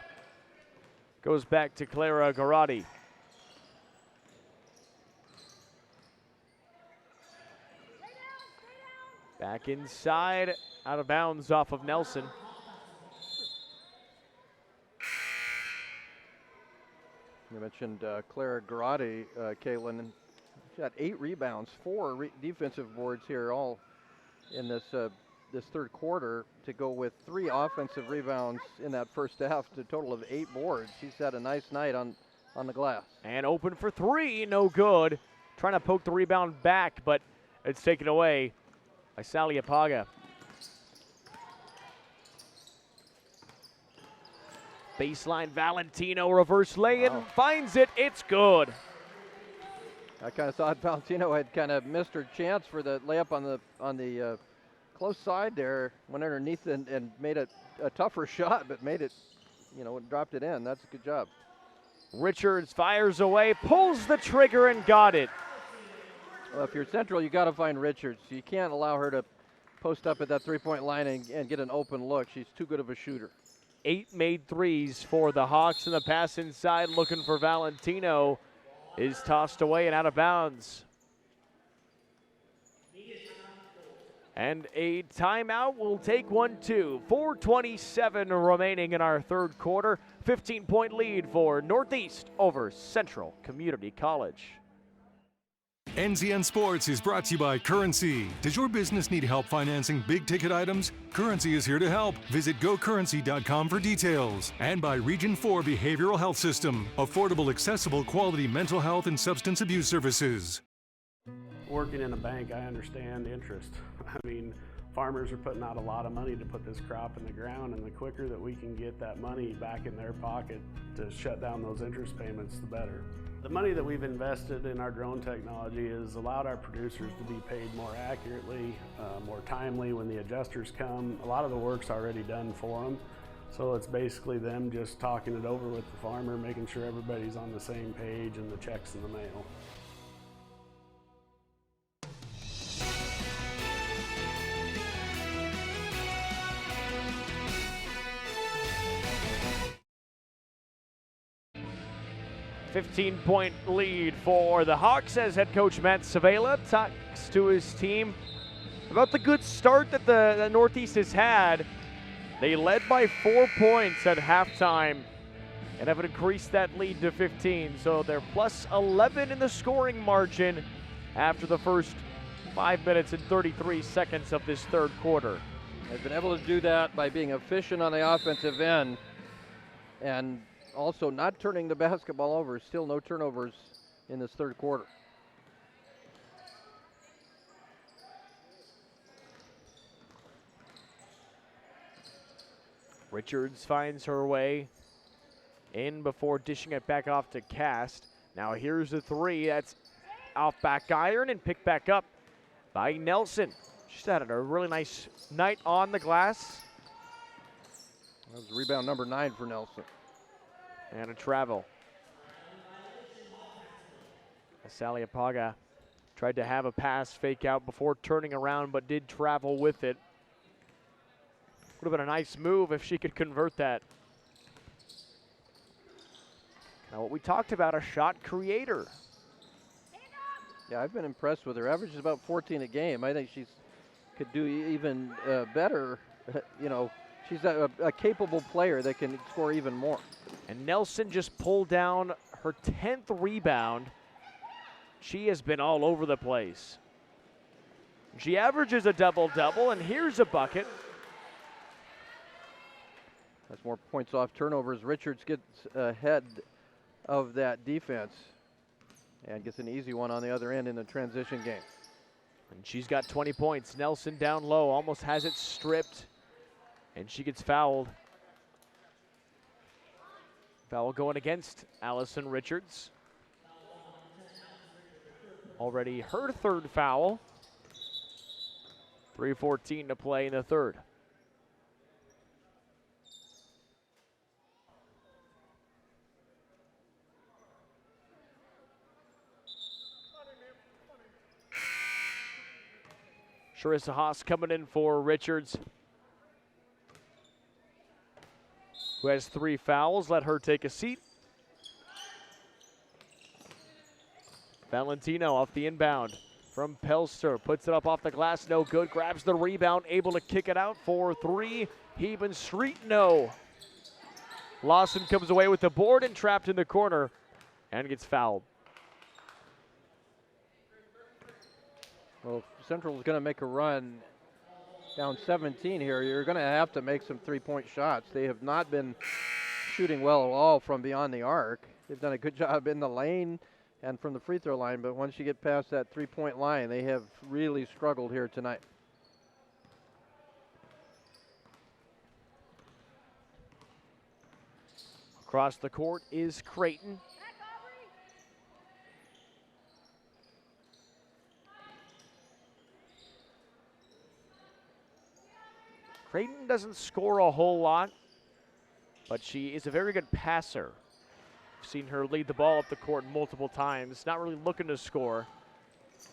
goes back to Clara Garotti. Back inside, out of bounds off of Nelson. You mentioned Clara Garotti, Caitlin. She got 8 rebounds, 4 defensive boards here, all in this third quarter, to go with 3 offensive rebounds in that first half, to a total of 8 boards. She's had a nice night on the glass. And open for 3, no good. Trying to poke the rebound back, but it's taken away by Saliapaga. Baseline, Valentino, reverse lay-in, finds it, it's good. I kind of thought Valentino had kind of missed her chance for the layup on the close side there, went underneath and made a tougher shot, but made it, and dropped it in. That's a good job. Richards fires away, pulls the trigger, and got it. Well, if you're Central, you got to find Richards. You can't allow her to post up at that three-point line and get an open look. She's too good of a shooter. 8 made threes for the Hawks, and the pass inside looking for Valentino is tossed away and out of bounds. And a timeout will take 1-2. 4:27 remaining in our third quarter. 15-point lead for Northeast over Central Community College. NCN Sports is brought to you by Currency. Does your business need help financing big-ticket items? Currency is here to help. Visit gocurrency.com for details. And by Region 4 Behavioral Health System. Affordable, accessible, quality mental health and substance abuse services. Working in a bank, I understand interest. I mean, farmers are putting out a lot of money to put this crop in the ground, and the quicker that we can get that money back in their pocket to shut down those interest payments, the better. The money that we've invested in our drone technology has allowed our producers to be paid more accurately, more timely when the adjusters come. A lot of the work's already done for them, so it's basically them just talking it over with the farmer, making sure everybody's on the same page and the check's in the mail. A 15-point lead for the Hawks as head coach Matt Savela talks to his team about the good start that the Northeast has had. They led by 4 points at halftime and have increased that lead to 15. So they're plus 11 in the scoring margin after the first 5 minutes and 33 seconds of this third quarter. They've been able to do that by being efficient on the offensive end and also not turning the basketball over. Still no turnovers in this third quarter. Richards finds her way in before dishing it back off to Cast. Now here's the three. That's off back iron and picked back up by Nelson. She's had a really nice night on the glass. That was rebound number 9 for Nelson. And a travel. Saliapaga tried to have a pass fake out before turning around, but did travel with it. Would have been a nice move if she could convert that. Now what we talked about, a shot creator. Yeah, I've been impressed with her. Averages about 14 a game. I think she's could do even better. She's a capable player that can score even more. And Nelson just pulled down her 10th rebound. She has been all over the place. She averages a double-double, and here's a bucket. That's more points off turnovers. Richards gets ahead of that defense and gets an easy one on the other end in the transition game. And she's got 20 points. Nelson down low, almost has it stripped, and she gets fouled. Foul going against Allison Richards. Already her third foul. 3:14 to play in the third. Sharissa Haas coming in for Richards, who has 3 fouls. Let her take a seat. Valentino off the inbound from Pelster. Puts it up off the glass, no good. Grabs the rebound, able to kick it out for 3. Heben Street, no. Lawson comes away with the board and trapped in the corner and gets fouled. Well, if Central is going to make a run down 17 here, you're going to have to make some three-point shots. They have not been shooting well at all from beyond the arc. They've done a good job in the lane and from the free throw line, but once you get past that three-point line, they have really struggled here tonight. Across the court is Creighton. Creighton doesn't score a whole lot, but she is a very good passer. I've seen her lead the ball up the court multiple times, not really looking to score,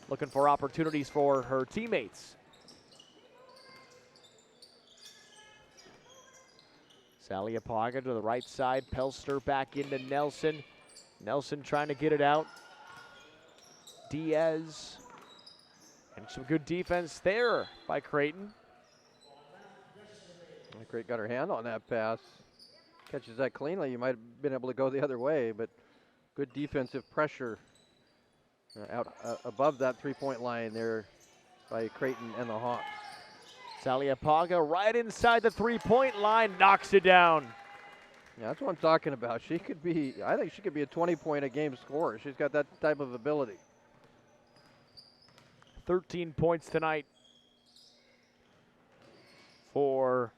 looking for opportunities for her teammates. Saliapaga to the right side, Pelster back into Nelson. Nelson trying to get it out. Diaz, and some good defense there by Creighton. Creighton got her hand on that pass. Catches that cleanly. You might have been able to go the other way, but good defensive pressure out above that three-point line there by Creighton and the Hawks. Saliapaga right inside the three-point line, knocks it down. Yeah, that's what I'm talking about. She could be, I think she could be a 20-point-a-game scorer. She's got that type of ability. 13 points tonight for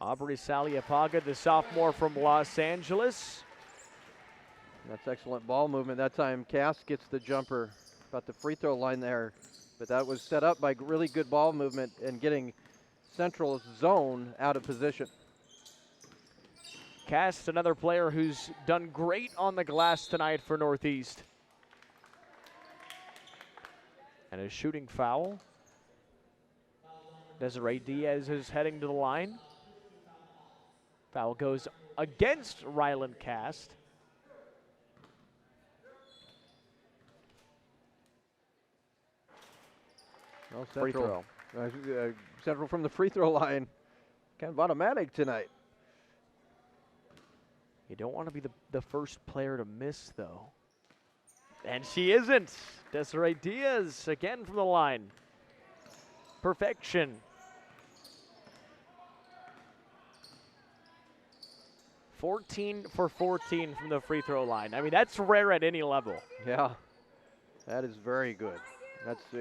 Aubrey Saliapaga, the sophomore from Los Angeles. That's excellent ball movement. That time Cass gets the jumper about the free throw line there. But that was set up by really good ball movement and getting Central's zone out of position. Cass, another player who's done great on the glass tonight for Northeast. And a shooting foul. Desiree Diaz is heading to the line. Foul goes against Ryland Cast. Well, Central, Central from the free throw line. Kind of automatic tonight. You don't want to be the first player to miss, though. And she isn't. Desiree Diaz again from the line. Perfection. $14 for 14 from the free throw line. I mean, that's rare at any level. Yeah, that is very good.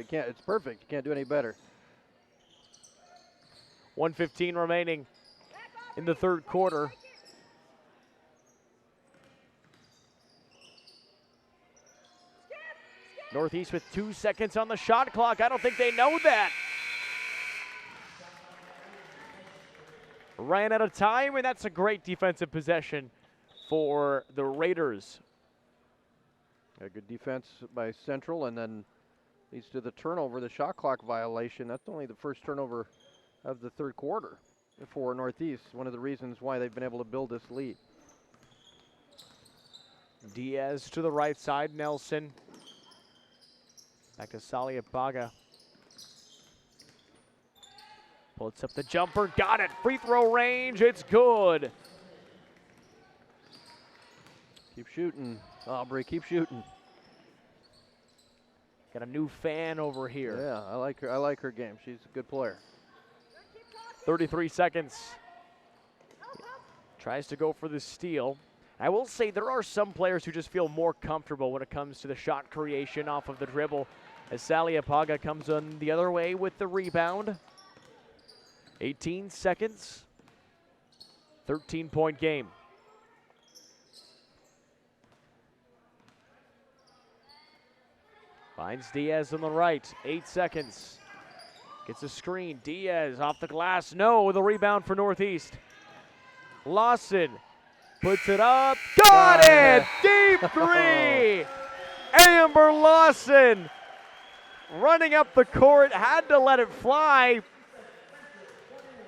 It's perfect. You can't do any better. 1:15 remaining in the third quarter. Northeast with 2 seconds on the shot clock. I don't think they know that. Ran out of time, and that's a great defensive possession for the Raiders. A good defense by Central, and then leads to the turnover, the shot clock violation. That's only the first turnover of the third quarter for Northeast. One of the reasons why they've been able to build this lead. Diaz to the right side, Nelson. Back to Saliapaga. Puts up the jumper, got it. Free throw range, it's good. Keep shooting, Aubrey, keep shooting. Got a new fan over here. Yeah, I like her. I like her game. She's a good player. 33 seconds. Tries to go for the steal. I will say there are some players who just feel more comfortable when it comes to the shot creation off of the dribble, as Saliapaga comes on the other way with the rebound. 18 seconds. 13-point game. Finds Diaz on the right. 8 seconds. Gets a screen. Diaz off the glass. No, the rebound for Northeast. Lawson puts it up. Got it! Deep three! Amber Lawson running up the court. Had to let it fly.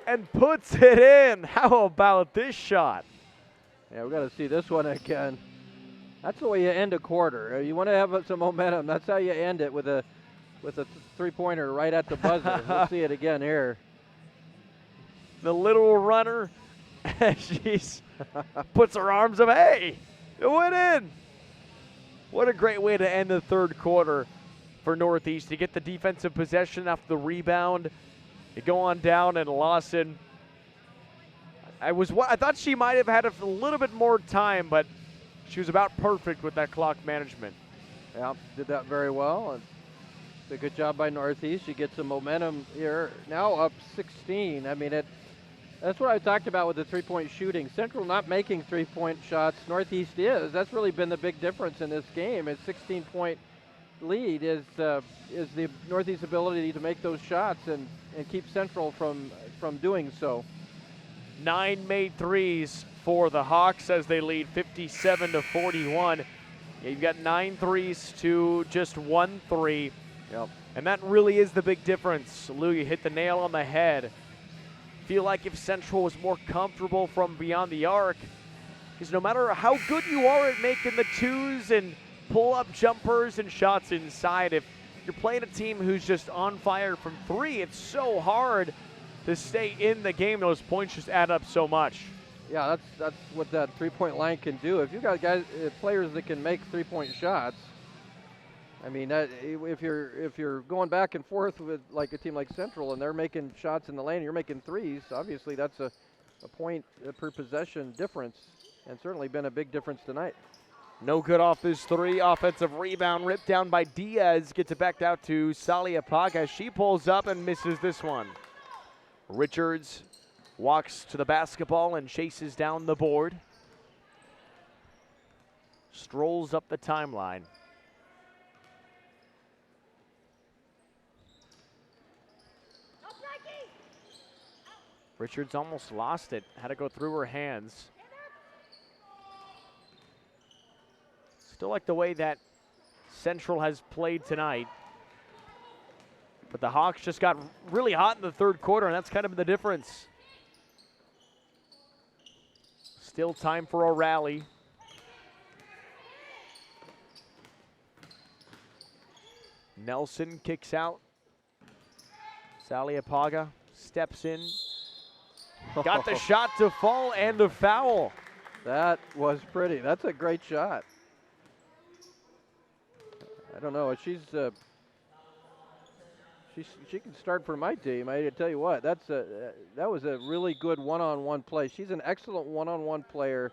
And puts it in. How about this shot? Yeah, we got to see this one again. That's the way you end a quarter. You want to have some momentum. That's how you end it, with a three-pointer right at the buzzer. We'll see it again here. The little runner, she's puts her arms up. Hey, it went in. What a great way to end the third quarter for Northeast. To get the defensive possession after the rebound. You go on down, and Lawson, I thought she might have had a little bit more time, but she was about perfect with that clock management. Yeah, did that very well. And a good job by Northeast. She gets some momentum here. Now up 16. I mean, that's what I talked about with the three-point shooting. Central not making three-point shots. Northeast is. That's really been the big difference in this game. It's 16-point lead is the Northeast ability to make those shots and keep Central from doing so. 9 made threes for the Hawks as they lead 57-41. Yeah, you've got 9 threes to just 1 3. Yep. And that really is the big difference. Lou, you hit the nail on the head. Feel like if Central was more comfortable from beyond the arc, because no matter how good you are at making the twos and pull-up jumpers and shots inside, if you're playing a team who's just on fire from 3, it's so hard to stay in the game. Those points just add up so much. Yeah, that's what that three-point line can do. If you got guys, players that can make three-point shots, I mean, if you're going back and forth with like a team like Central and they're making shots in the lane, and you're making threes. Obviously, that's a point per possession difference, and certainly been a big difference tonight. No good off this 3. Offensive rebound ripped down by Diaz. Gets it back out to Saliapaga. She pulls up and misses this one. Richards walks to the basketball and chases down the board. Strolls up the timeline. Richards almost lost it. Had to go through her hands. Still like the way that Central has played tonight. But the Hawks just got really hot in the third quarter, and that's kind of the difference. Still time for a rally. Nelson kicks out. Saliapaga steps in. Got the shot to fall and a foul. That was pretty. That's a great shot. I don't know. She can start for my team. I tell you what, that was a really good one-on-one play. She's an excellent one-on-one player.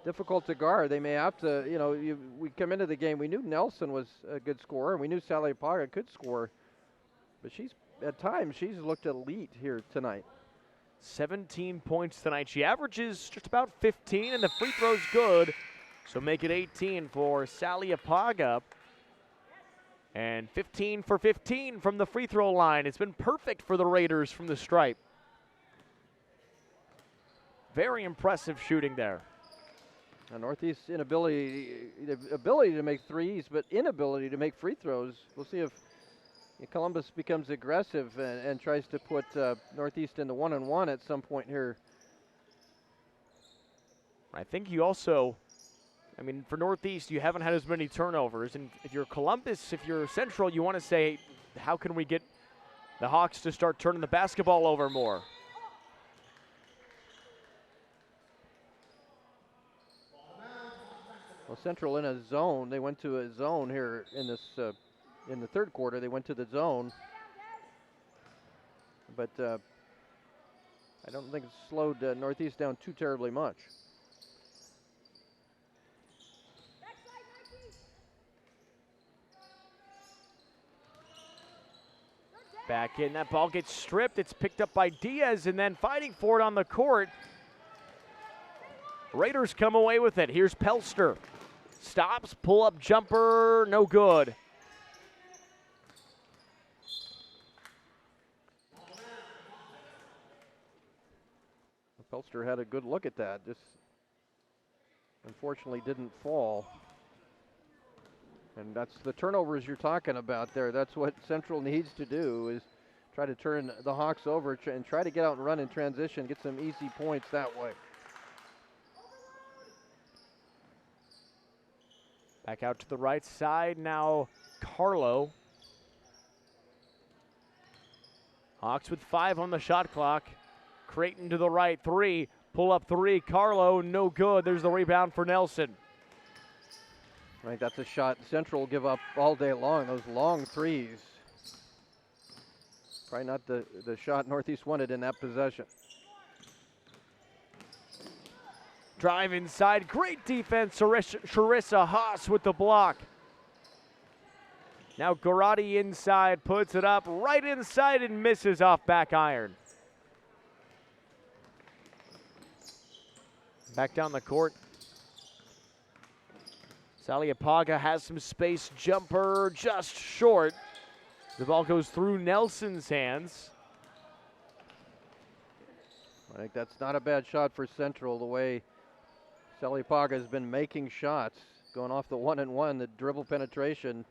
Difficult to guard. They may have to, we come into the game, we knew Nelson was a good scorer, and we knew Saliapaga could score. But at times, she's looked elite here tonight. 17 points tonight. She averages just about 15, and the free throw's good. So make it 18 for Saliapaga. And 15 for 15 from the free throw line. It's been perfect for the Raiders from the stripe. Very impressive shooting there. Northeast's ability to make threes, but inability to make free throws. We'll see if Columbus becomes aggressive and tries to put Northeast in the one-on-one at some point here. I think you also, for Northeast, you haven't had as many turnovers. And if you're Columbus, if you're Central, you want to say, how can we get the Hawks to start turning the basketball over more? Well, Central in a zone. They went to a zone here in this in the third quarter. They went to the zone. But I don't think it's slowed Northeast down too terribly much. Back in, that ball gets stripped. It's picked up by Diaz, and then fighting for it on the court. Raiders come away with it. Here's Pelster. Stops, pull-up jumper, no good. Pelster had a good look at that. Just unfortunately didn't fall. And that's the turnovers you're talking about there. That's what Central needs to do, is try to turn the Hawks over and try to get out and run in transition, get some easy points that way. Back out to the right side now, Carlo. Hawks with 5 on the shot clock. Creighton to the right, 3. Pull up 3, Carlo, no good. There's the rebound for Nelson. Right, that's a shot Central will give up all day long, those long threes. Probably not the shot Northeast wanted in that possession. Drive inside, great defense, Charissa Haas with the block. Now Garati inside, puts it up right inside and misses off back iron. Back down the court. Saliapaga has some space, jumper just short. The ball goes through Nelson's hands. I think that's not a bad shot for Central, the way Saliapaga has been making shots, going off the 1-and-1, the dribble penetration.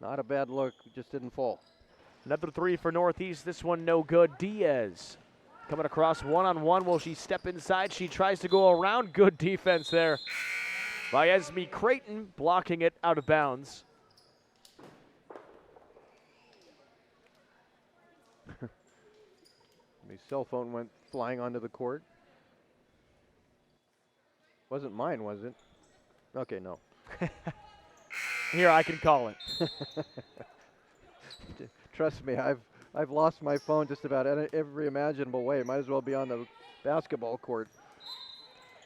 Not a bad look, just didn't fall. Another three for Northeast, this one no good. Diaz coming across one-on-one. Will she step inside? She tries to go around. Good defense there by Esme Creighton, blocking it out of bounds. My cell phone went flying onto the court. Wasn't mine, was it? Okay, no. Here, I can call it. Trust me, I've lost my phone just about every imaginable way. Might as well be on the basketball court.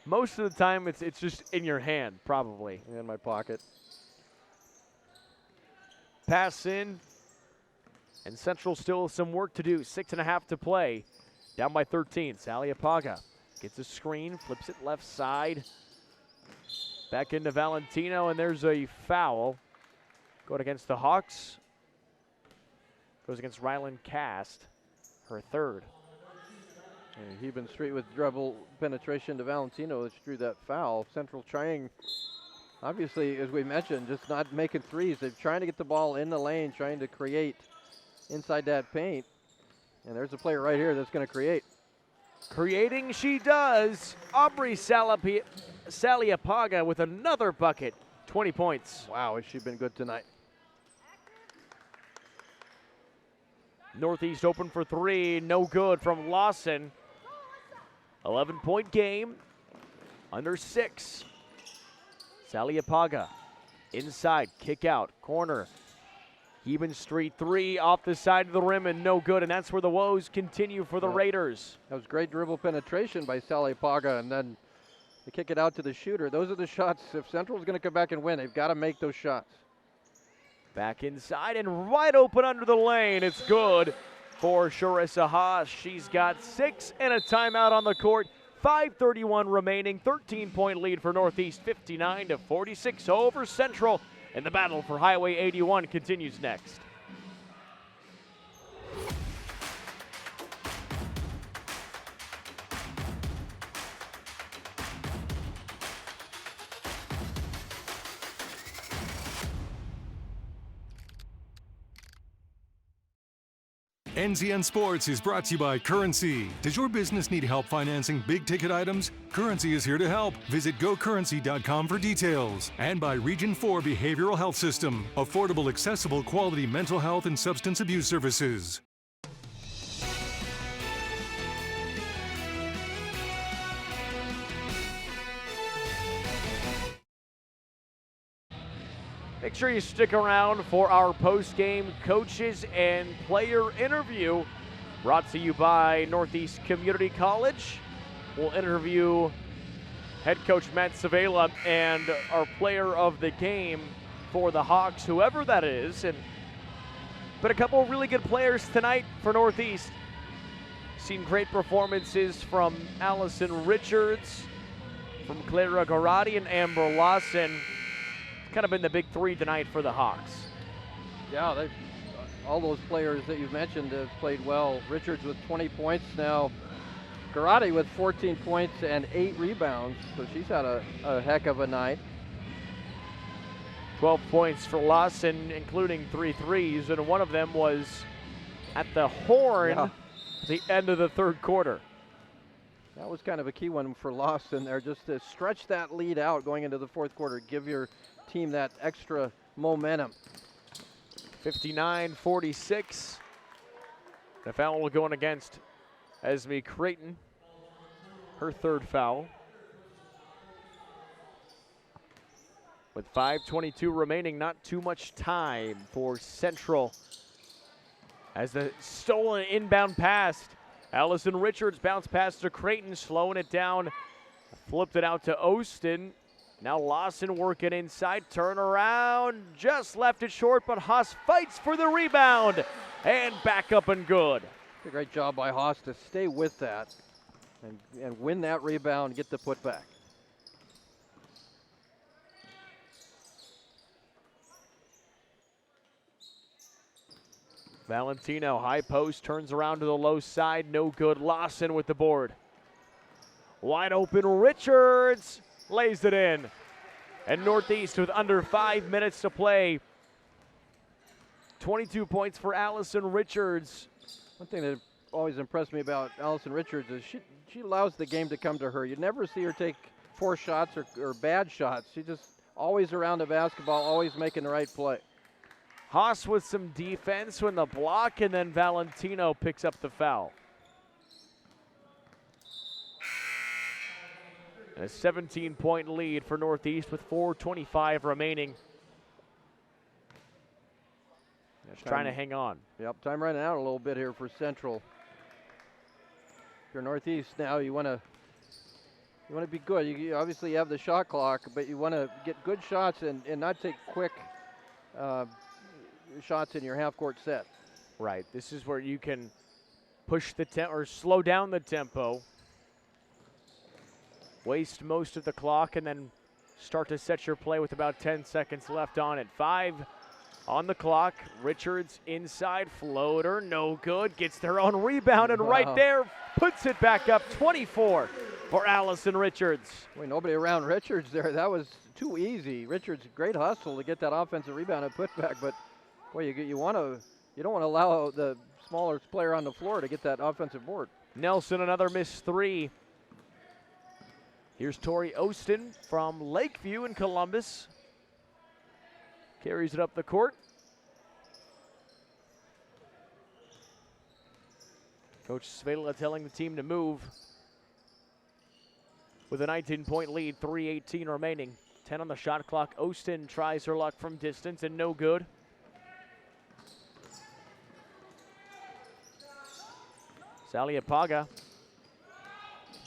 Most of the time, it's just in your hand, probably. In my pocket. Pass in, and Central still has some work to do. 6.5 to play. Down by 13. Saliapaga gets a screen, flips it left side. Back into Valentino, and there's a foul. Going against the Hawks. Goes against Rylan Cast, her third. And Heben Street with dribble penetration to Valentino, which drew that foul. Central trying, obviously, as we mentioned, just not making threes. They're trying to get the ball in the lane, trying to create inside that paint. And there's a player right here that's going to create. Creating she does. Aubrey Saliapaga with another bucket. 20 points. Wow, has she been good tonight. Northeast open for three. No good from Lawson. 11-point game. Under 6. Saliapaga inside. Kick out. Corner. Heben Street three off the side of the rim and no good, and that's where the woes continue for the Raiders. That was great dribble penetration by Saliapaga, and then they kick it out to the shooter. Those are the shots. If Central's going to come back and win, they've got to make those shots. Back inside and wide open under the lane. It's good for Sharissa Haas. She's got 6 and a timeout on the court. 5:31 remaining. 13-point lead for Northeast. 59-46 over Central. And the battle for Highway 81 continues next. NZN Sports is brought to you by Currency. Does your business need help financing big-ticket items? Currency is here to help. Visit gocurrency.com for details. And by Region 4 Behavioral Health System. Affordable, accessible, quality mental health and substance abuse services. Make sure you stick around for our post-game coaches and player interview brought to you by Northeast Community College. We'll interview head coach Matt Savela and our player of the game for the Hawks, whoever that is. But a couple of really good players tonight for Northeast. Seen great performances from Allison Richards, from Clara Garati and Amber Lawson. Kind of been the big three tonight for the Hawks. Yeah, all those players that you've mentioned have played well. Richards with 20 points now. Garati with 14 points and 8 rebounds, so she's had a heck of a night. 12 points for Lawson, including 3 threes, and one of them was at the horn at the end of the third quarter. That was kind of a key one for Lawson there, just to stretch that lead out going into the fourth quarter, give your team that extra momentum. 59-46. The foul going against Esme Creighton, her third foul. With 5:22 remaining, not too much time for Central. As the stolen inbound pass, Allison Richards bounced pass to Creighton, slowing it down, flipped it out to Ostin. Now Lawson working inside, turn around, just left it short, but Haas fights for the rebound, and back up and good. A great job by Haas to stay with that and win that rebound, get the putback. Valentino, high post, turns around to the low side, no good. Lawson with the board. Wide open, Richards lays it in. And Northeast with under 5 minutes to play. 22 points for Allison Richards. One thing that always impressed me about Allison Richards is she allows the game to come to her. You never see her take 4 shots or bad shots. She just always around the basketball, always making the right play. Haas with some defense when the block, and then Valentino picks up the foul. And a 17-point lead for Northeast with 4:25 remaining. Just trying to hang on. Yep, time running out a little bit here for Central. If you're Northeast now, you want to be good. You obviously have the shot clock, but you want to get good shots and not take quick shots in your half-court set. Right. This is where you can push the or slow down the tempo, waste most of the clock, and then start to set your play with about 10 seconds left on it. 5 on the clock. Richards inside floater, no good. Gets their own rebound, and right there puts it back up. 24 for Allison Richards. Boy, nobody around Richards there. That was too easy. Richards, great hustle to get that offensive rebound and putback, but boy, you don't want to allow the smaller player on the floor to get that offensive board. Nelson, another missed 3. Here's Tori Ostin from Lakeview in Columbus. Carries it up the court. Coach Svedala telling the team to move. With a 19-point lead, 3:18 remaining. 10 on the shot clock. Ostin tries her luck from distance and no good. Saliapaga.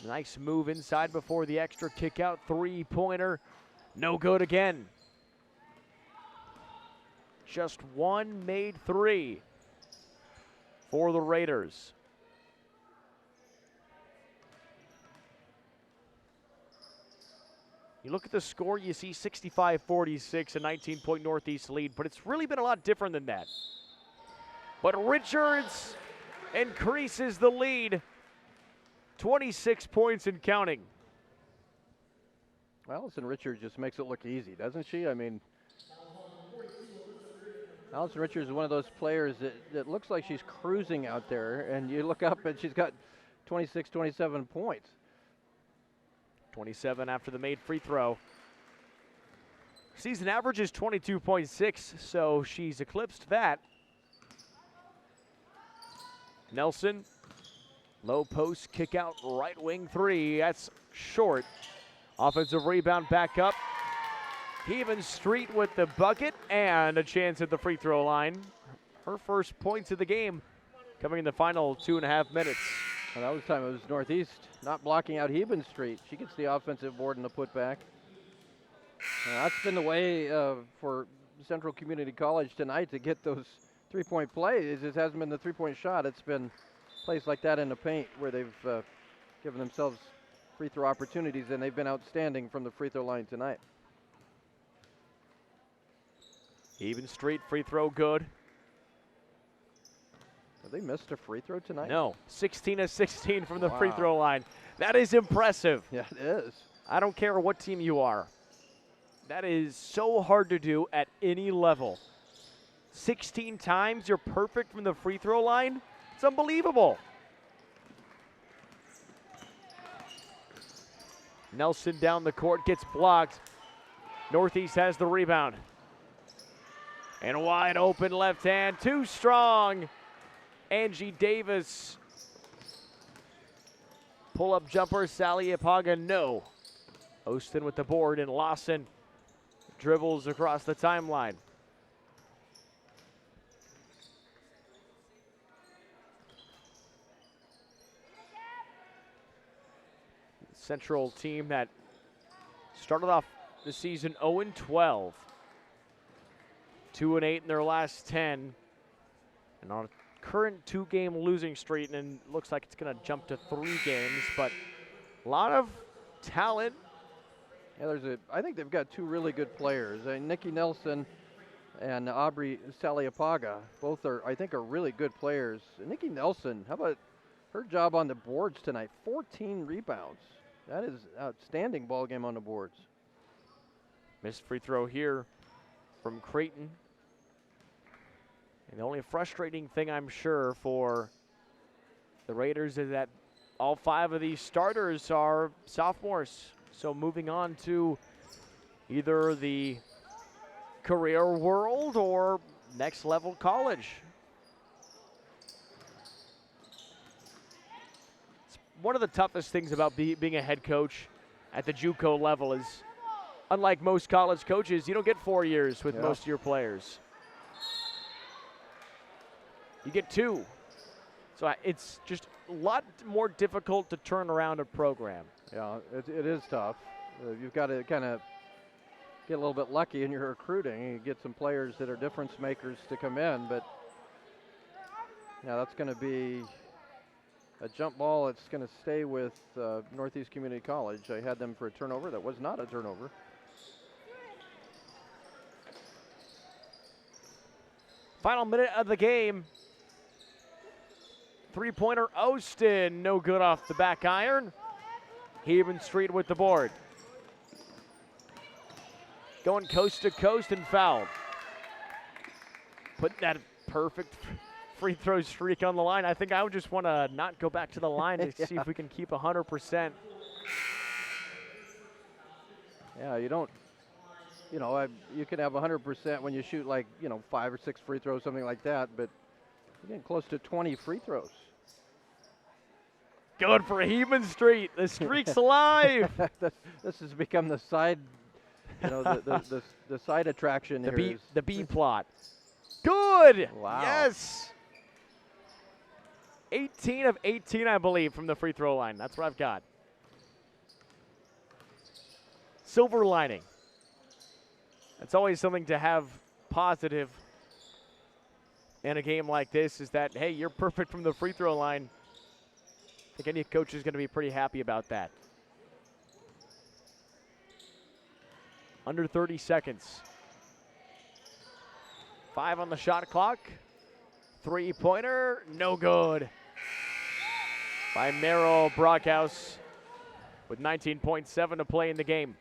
Nice move inside before the extra kick out. 3-pointer. No good again. Just one made 3 for the Raiders. You look at the score, you see 65-46, a 19-point Northeast lead, but it's really been a lot different than that. But Richards increases the lead, 26 points and counting. Well, Allison Richards just makes it look easy, doesn't she? I mean, Allison Richards is one of those players that looks like she's cruising out there, and you look up and she's got 26, 27 points. 27 after the made free throw. Season average is 22.6, so she's eclipsed that. Nelson, low post, kick out, right wing 3. That's short. Offensive rebound back up. Heaven Street with the bucket and a chance at the free throw line. Her first points of the game coming in the final 2.5 minutes. Well, that was time it was Northeast not blocking out Heaven Street. She gets the offensive board and the putback. That's been the way for Central Community College tonight to get those three-point plays. It hasn't been the three-point shot. It's been plays like that in the paint where they've given themselves free throw opportunities, and they've been outstanding from the free throw line tonight. Heaven Street free throw good. Have they missed a free throw tonight? No, 16 of 16 from the free throw line. That is impressive. Yeah, it is. I don't care what team you are. That is so hard to do at any level. 16 times you're perfect from the free throw line. It's unbelievable. Nelson down the court, gets blocked. Northeast has the rebound. And wide open left hand, too strong. Angie Davis. Pull-up jumper, Saliapaga, no. Ostin with the board, and Lawson dribbles across the timeline. Central team that started off the season 0-12. 2-8 in their last 10. And on a current 2-game losing streak, and it looks like it's going to jump to 3 games, but a lot of talent. Yeah, I think they've got 2 really good players, Nikki Nelson and Aubrey Saliapaga. Both are, I think, are really good players. Nikki Nelson, how about her job on the boards tonight? 14 rebounds. That is outstanding ball game on the boards. Missed free throw here from Creighton. And the only frustrating thing, I'm sure, for the Raiders is that all 5 of these starters are sophomores. So moving on to either the career world or next level college. It's one of the toughest things about being a head coach at the JUCO level is, unlike most college coaches, you don't get 4 years with most of your players. You get 2. So it's just a lot more difficult to turn around a program. Yeah, it is tough. You've got to kind of get a little bit lucky in your recruiting. You get some players that are difference makers to come in, but yeah, that's going to be a jump ball. It's going to stay with Northeast Community College. I had them for a turnover. That was not a turnover. Final minute of the game. Three-pointer Austin, no good off the back iron. Haven Street with the board. Going coast to coast and fouled. Putting that perfect free throw streak on the line. I think I would just want to not go back to the line to see if we can keep 100%. Yeah, you don't, you can have 100% when you shoot 5 or 6 free throws, something like that, but you're getting close to 20 free throws. Good for Heeman Street. The streak's alive. This has become the side, the side attraction here. The B plot. Good. Wow. Yes. 18 of 18, I believe, from the free throw line. That's what I've got. Silver lining. That's always something to have positive in a game like this, is that, hey, you're perfect from the free throw line. I think any coach is going to be pretty happy about that. Under 30 seconds. 5 on the shot clock. Three-pointer, no good. By Merrill Brockhouse with 19.7 to play in the game.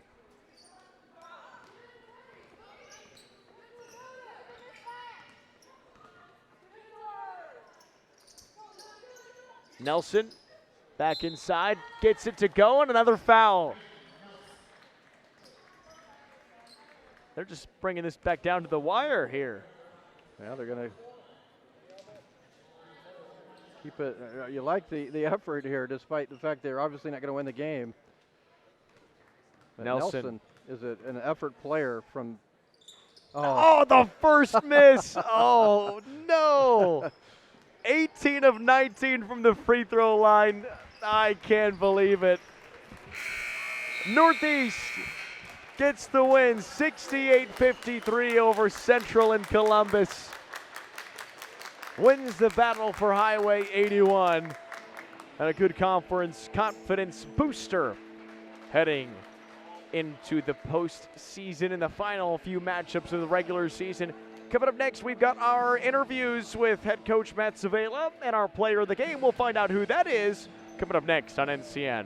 Nelson back inside, gets it to go, and another foul. They're just bringing this back down to the wire here. Yeah, they're going to keep it. You like the effort here, despite the fact they're obviously not going to win the game. But Nelson is an effort player from. Oh, the first miss. Oh, no. 18 of 19 from the free throw line. I can't believe it. Northeast gets the win, 68-53 over Central in Columbus. Wins the battle for Highway 81. And a good confidence booster heading into the postseason in the final few matchups of the regular season. Coming up next, we've got our interviews with head coach Matt Zavela and our player of the game. We'll find out who that is coming up next on NCN.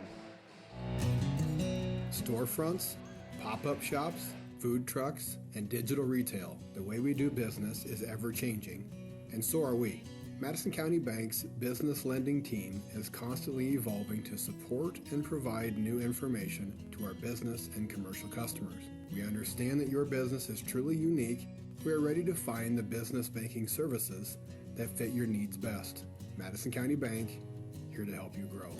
Storefronts, pop-up shops, food trucks, and digital retail. The way we do business is ever-changing, and so are we. Madison County Bank's business lending team is constantly evolving to support and provide new information to our business and commercial customers. We understand that your business is truly unique. We are ready to find the business banking services that fit your needs best. Madison County Bank, here to help you grow.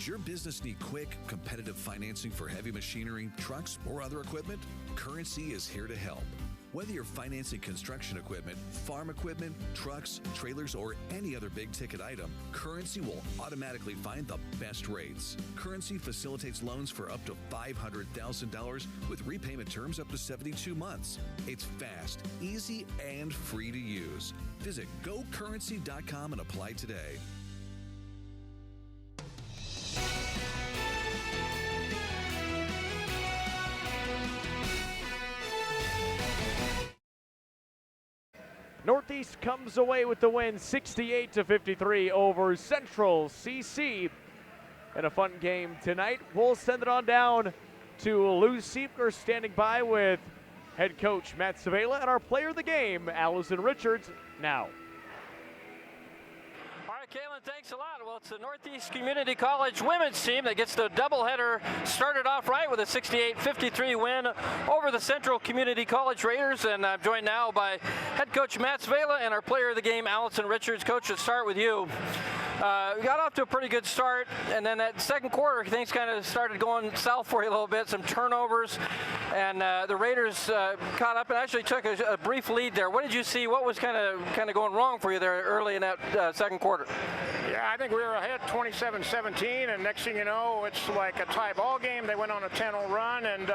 Does your business need quick, competitive financing for heavy machinery, trucks, or other equipment? Currency is here to help. Whether you're financing construction equipment, farm equipment, trucks, trailers, or any other big-ticket item, Currency will automatically find the best rates. Currency facilitates loans for up to $500,000 with repayment terms up to 72 months. It's fast, easy, and free to use. Visit gocurrency.com and apply today. Northeast comes away with the win 68-53 over Central CC. And a fun game tonight. We'll send it on down to Lou Siebker standing by with head coach Matt Savela and our player of the game, Allison Richards, now. All right, Kaylin, thanks a lot. Well, it's the Northeast Community College women's team that gets the doubleheader started off right with a 68-53 win over the Central Community College Raiders. And I'm joined now by head coach Matt Savela and our player of the game, Allison Richards. Coach, let's start with you. We got off to a pretty good start, and then that second quarter, things kind of started going south for you a little bit, some turnovers, and the Raiders caught up and actually took a brief lead there. What did you see? What was kind of going wrong for you there early in that second quarter? Yeah, I think we were ahead 27-17, and next thing you know, it's like a tie ball game. They went on a 10-0 run, and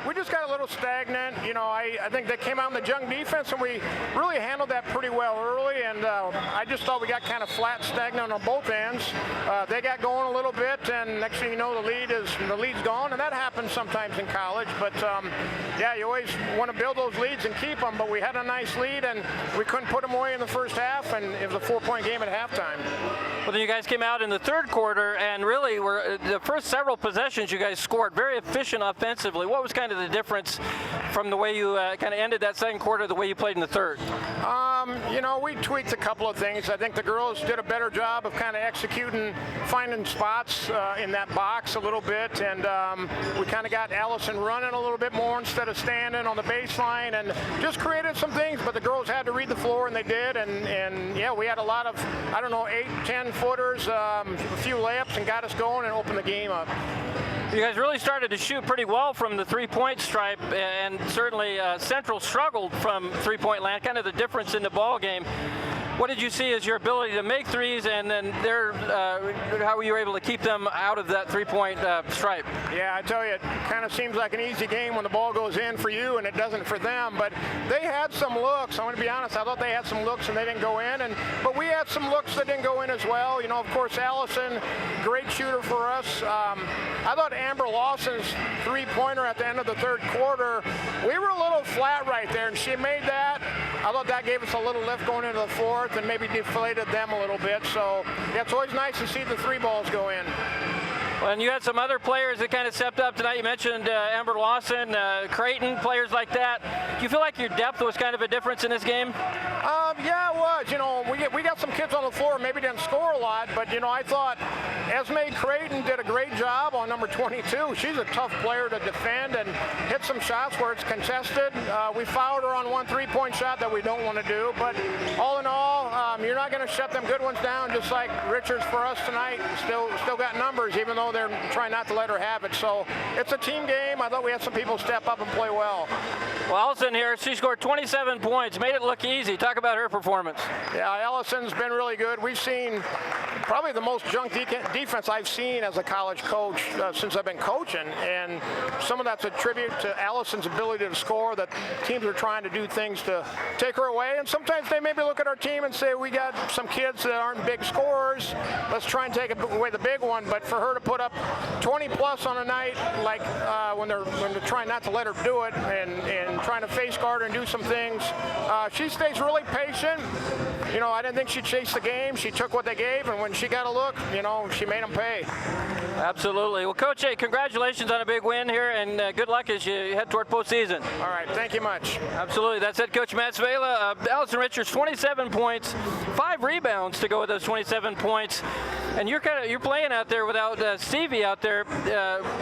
we just got a little stagnant. You know, I think they came out in the junk defense, and we really handled that pretty well early, and I just thought we got kind of flat, stagnant on both ends. They got going a little bit, and next thing you know, the lead's gone, and that happens sometimes in college. But yeah, you always want to build those leads and keep them. But we had a nice lead, and we couldn't put them away in the first half, and it was a 4-point game at halftime. Well, then you guys came out in the third quarter, and really were the first several possessions you guys scored very efficient offensively. What was kind of the difference from the way you kind of ended that second quarter, the way you played in the third? You know, we tweaked a couple of things. I think the girls did a better job of kind of executing, finding spots in that box a little bit, and we kind of got Allison running a little bit more instead of standing on the baseline, and just created some things. But the girls had to read the floor, and they did. And yeah, we had a lot of, I don't know, 8-10 footers, a few layups, and got us going and opened the game up. You guys really started to shoot pretty well from the three-point stripe, and certainly Central struggled from three-point land, kind of the difference in the ball game. What did you see as your ability to make threes, and then how were you able to keep them out of that three-point stripe? Yeah, I tell you, it kind of seems like an easy game when the ball goes in for you and it doesn't for them. But they had some looks. I'm going to be honest. I thought they had some looks and they didn't go in. But we had some looks that didn't go in as well. You know, of course, Allison, great shooter for us. I thought Amber Lawson's three-pointer at the end of the third quarter, we were a little flat right there, and she made that. I thought that gave us a little lift going into the fourth and maybe deflated them a little bit. So yeah, it's always nice to see the three balls go in. Well, and you had some other players that kind of stepped up tonight. You mentioned Amber Lawson, Creighton, players like that. Do you feel like your depth was kind of a difference in this game? Yeah, it was. You know, we got some kids on the floor, maybe didn't score a lot, but, you know, I thought Esme Creighton did a great job on number 22. She's a tough player to defend and hit some shots where it's contested. We fouled her on one three-point shot that we don't want to do, but all in all, you're not going to shut them good ones down, just like Richards for us tonight. Still got numbers, even though they're trying not to let her have it. So it's a team game. I thought we had some people step up and play well. Well, Allison here, she scored 27 points, made it look easy. Talk about her performance. Yeah, Allison's been really good. We've seen probably the most junk defense I've seen as a college coach since I've been coaching, and some of that's a tribute to Allison's ability to score, that teams are trying to do things to take her away, and sometimes they maybe look at our team and say, we got some kids that aren't big scorers, let's try and take away the big one. But for her to put up 20 plus on a night, like when they're trying not to let her do it and trying to face guard and do some things, she stays really patient. You know, I didn't think she'd chase the game. She took what they gave, and when she got a look, you know, she made them pay. Absolutely. Well, Coach, hey, congratulations on a big win here, and good luck as you head toward postseason. All right, thank you much. Absolutely. That's head coach Matt Savela. Allison Richards, 27 points, 5 rebounds to go with those 27 points. And you're playing out there without Stevie out there.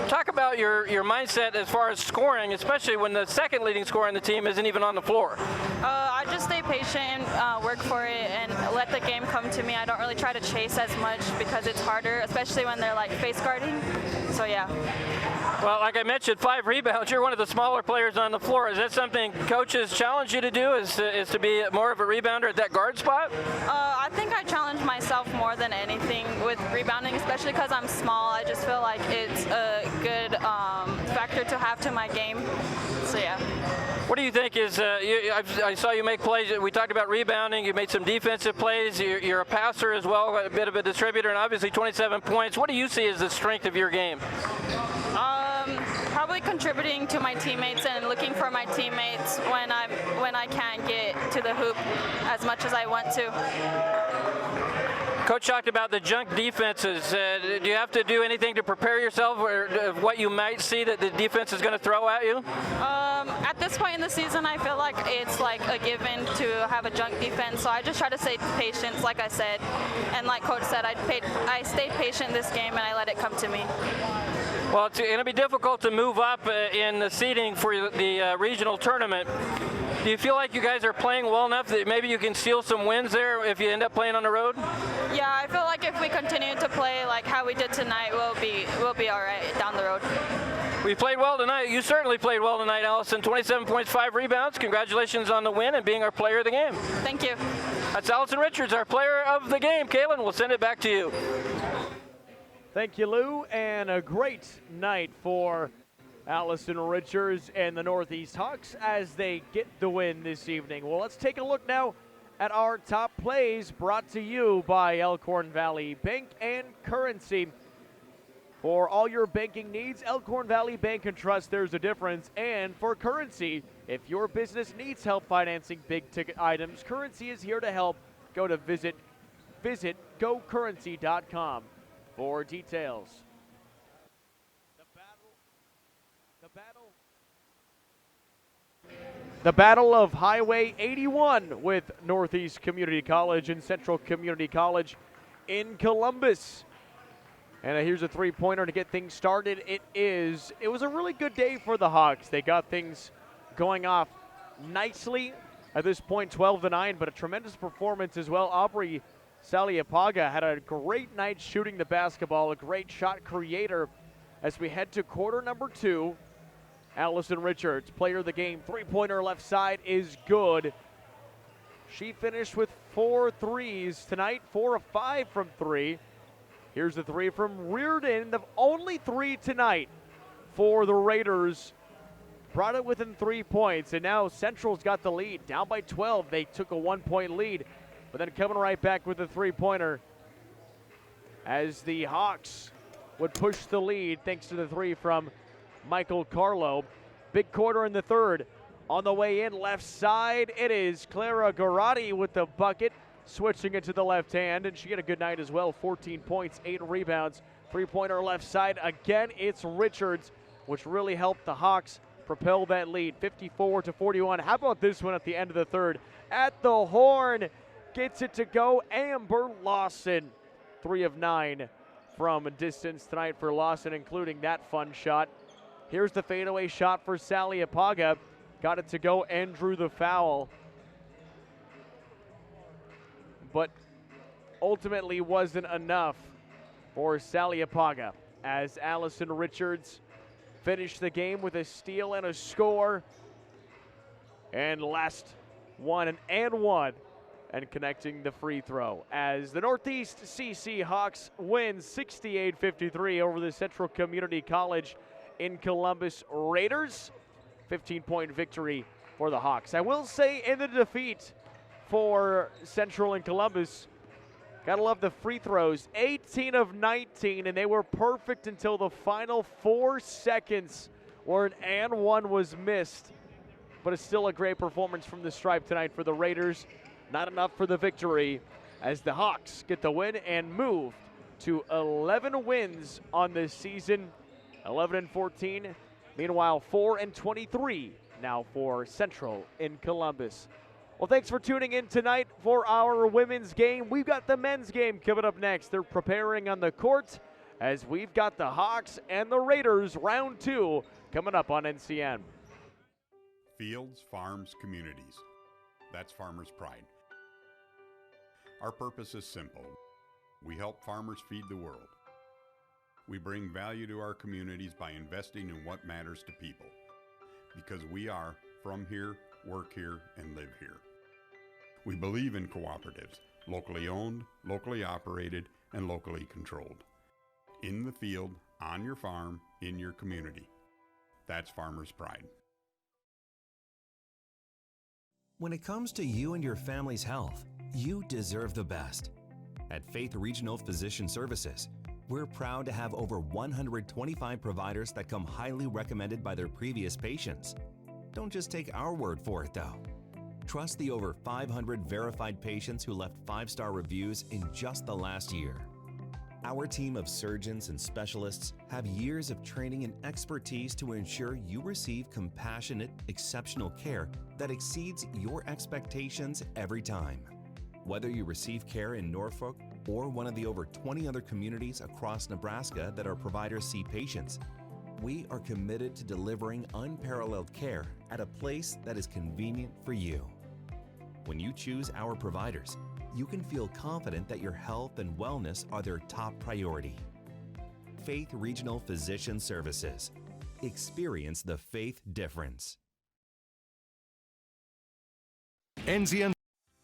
Talk about your mindset as far as scoring, especially when the second leading scorer on the team isn't even on the floor. I just stay patient and work for it and let the game come to me. I don't really try to chase as much because it's harder, especially when they're like face guarding. So yeah. Well, like I mentioned, 5 rebounds. You're one of the smaller players on the floor. Is that something coaches challenge you to do, is to be more of a rebounder at that guard spot? I think I challenge myself more than anything with rebounding, especially because I'm small. I just feel like it's a good factor to have to my game. So yeah. What do you think is, I saw you make plays, we talked about rebounding, you made some defensive plays, you're a passer as well, a bit of a distributor, and obviously 27 points. What do you see as the strength of your game? Probably contributing to my teammates and looking for my teammates when I can't get to the hoop as much as I want to. Coach talked about the junk defenses. Do you have to do anything to prepare yourself, or what you might see that the defense is going to throw at you? At this point in the season, I feel like it's like a given to have a junk defense, so I just try to stay patient, like I said. And like Coach said, I stayed patient this game and I let it come to me. Well, it's going to be difficult to move up in the seeding for the regional tournament. Do you feel like you guys are playing well enough that maybe you can seal some wins there if you end up playing on the road? Yeah, I feel like if we continue to play like how we did tonight, we'll be all right down the road. We played well tonight. You certainly played well tonight, Allison. 27 points, 5 rebounds. Congratulations on the win and being our player of the game. Thank you. That's Allison Richards, our player of the game. Kaylin, we'll send it back to you. Thank you, Lou, and a great night for Allison Richards and the Northeast Hawks as they get the win this evening. Well, let's take a look now at our top plays brought to you by Elkhorn Valley Bank and Currency. For all your banking needs, Elkhorn Valley Bank and Trust, there's a difference. And for Currency, if your business needs help financing big-ticket items, Currency is here to help. Go to visit gocurrency.com for details. The Battle of Highway 81 with Northeast Community College and Central Community College in Columbus. And here's a three-pointer to get things started. It was a really good day for the Hawks. They got things going off nicely at this point, 12-9, but a tremendous performance as well. Aubrey Saliapaga had a great night shooting the basketball, a great shot creator. As we head to quarter number 2, Allison Richards, player of the game, three-pointer left side is good. She finished with 4 threes tonight, 4 of 5 from 3. Here's the 3 from Reardon, the only 3 tonight for the Raiders. Brought it within 3 points, and now Central's got the lead. Down by 12, they took a 1-point lead, but then coming right back with the three-pointer as the Hawks would push the lead thanks to the 3 from Michael Carlo. Big quarter in the third. On the way in, left side, it is Clara Garotti with the bucket, switching it to the left hand, and she had a good night as well. 14 points, 8 rebounds. Three-pointer left side. Again, it's Richards, which really helped the Hawks propel that lead, 54-41. How about this one at the end of the third? At the horn, gets it to go, Amber Lawson. 3 of 9 from a distance tonight for Lawson, including that fun shot. Here's the fadeaway shot for Saliapaga. Got it to go and drew the foul. But ultimately wasn't enough for Saliapaga as Allison Richards finished the game with a steal and a score. And last one and connecting the free throw as the Northeast CC Hawks win 68-53 over the Central Community College in Columbus Raiders. 15-point victory for the Hawks. I will say in the defeat for Central and Columbus, gotta love the free throws. 18 of 19, and they were perfect until the final 4 seconds where an and one was missed. But it's still a great performance from the stripe tonight for the Raiders. Not enough for the victory as the Hawks get the win and move to 11 wins on this season. 11-14. Meanwhile, 4-23 now for Central in Columbus. Well, thanks for tuning in tonight for our women's game. We've got the men's game coming up next. They're preparing on the court as we've got the Hawks and the Raiders round 2 coming up on NCN. Fields, Farms, Communities. That's Farmers Pride. Our purpose is simple. We help farmers feed the world. We bring value to our communities by investing in what matters to people. Because we are from here, work here, and live here. We believe in cooperatives, locally owned, locally operated, and locally controlled. In the field, on your farm, in your community. That's Farmers Pride. When it comes to you and your family's health, you deserve the best. At Faith Regional Physician Services, we're proud to have over 125 providers that come highly recommended by their previous patients. Don't just take our word for it, though. Trust the over 500 verified patients who left 5-star reviews in just the last year. Our team of surgeons and specialists have years of training and expertise to ensure you receive compassionate, exceptional care that exceeds your expectations every time. Whether you receive care in Norfolk or one of the over 20 other communities across Nebraska that our providers see patients, we are committed to delivering unparalleled care at a place that is convenient for you. When you choose our providers, you can feel confident that your health and wellness are their top priority. Faith Regional Physician Services. Experience the faith difference. NCN.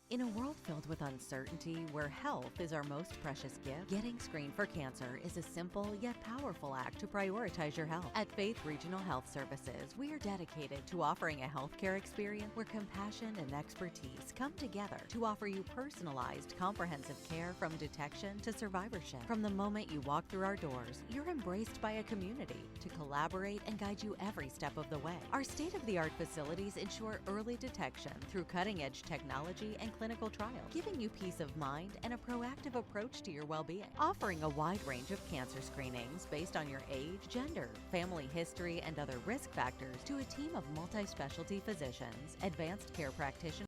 In a world filled with uncertainty, where health is our most precious gift, getting screened for cancer is a simple yet powerful act to prioritize your health. At Faith Regional Health Services, we are dedicated to offering a healthcare experience where compassion and expertise come together to offer you personalized, comprehensive care from detection to survivorship. From the moment you walk through our doors, you're embraced by a community to collaborate and guide you every step of the way. Our state-of-the-art facilities ensure early detection through cutting-edge technology and clinical trials, giving you peace of mind and a proactive approach to your well-being. Offering a wide range of cancer screenings based on your age, gender, family history, and other risk factors to a team of multi-specialty physicians, advanced care practitioners,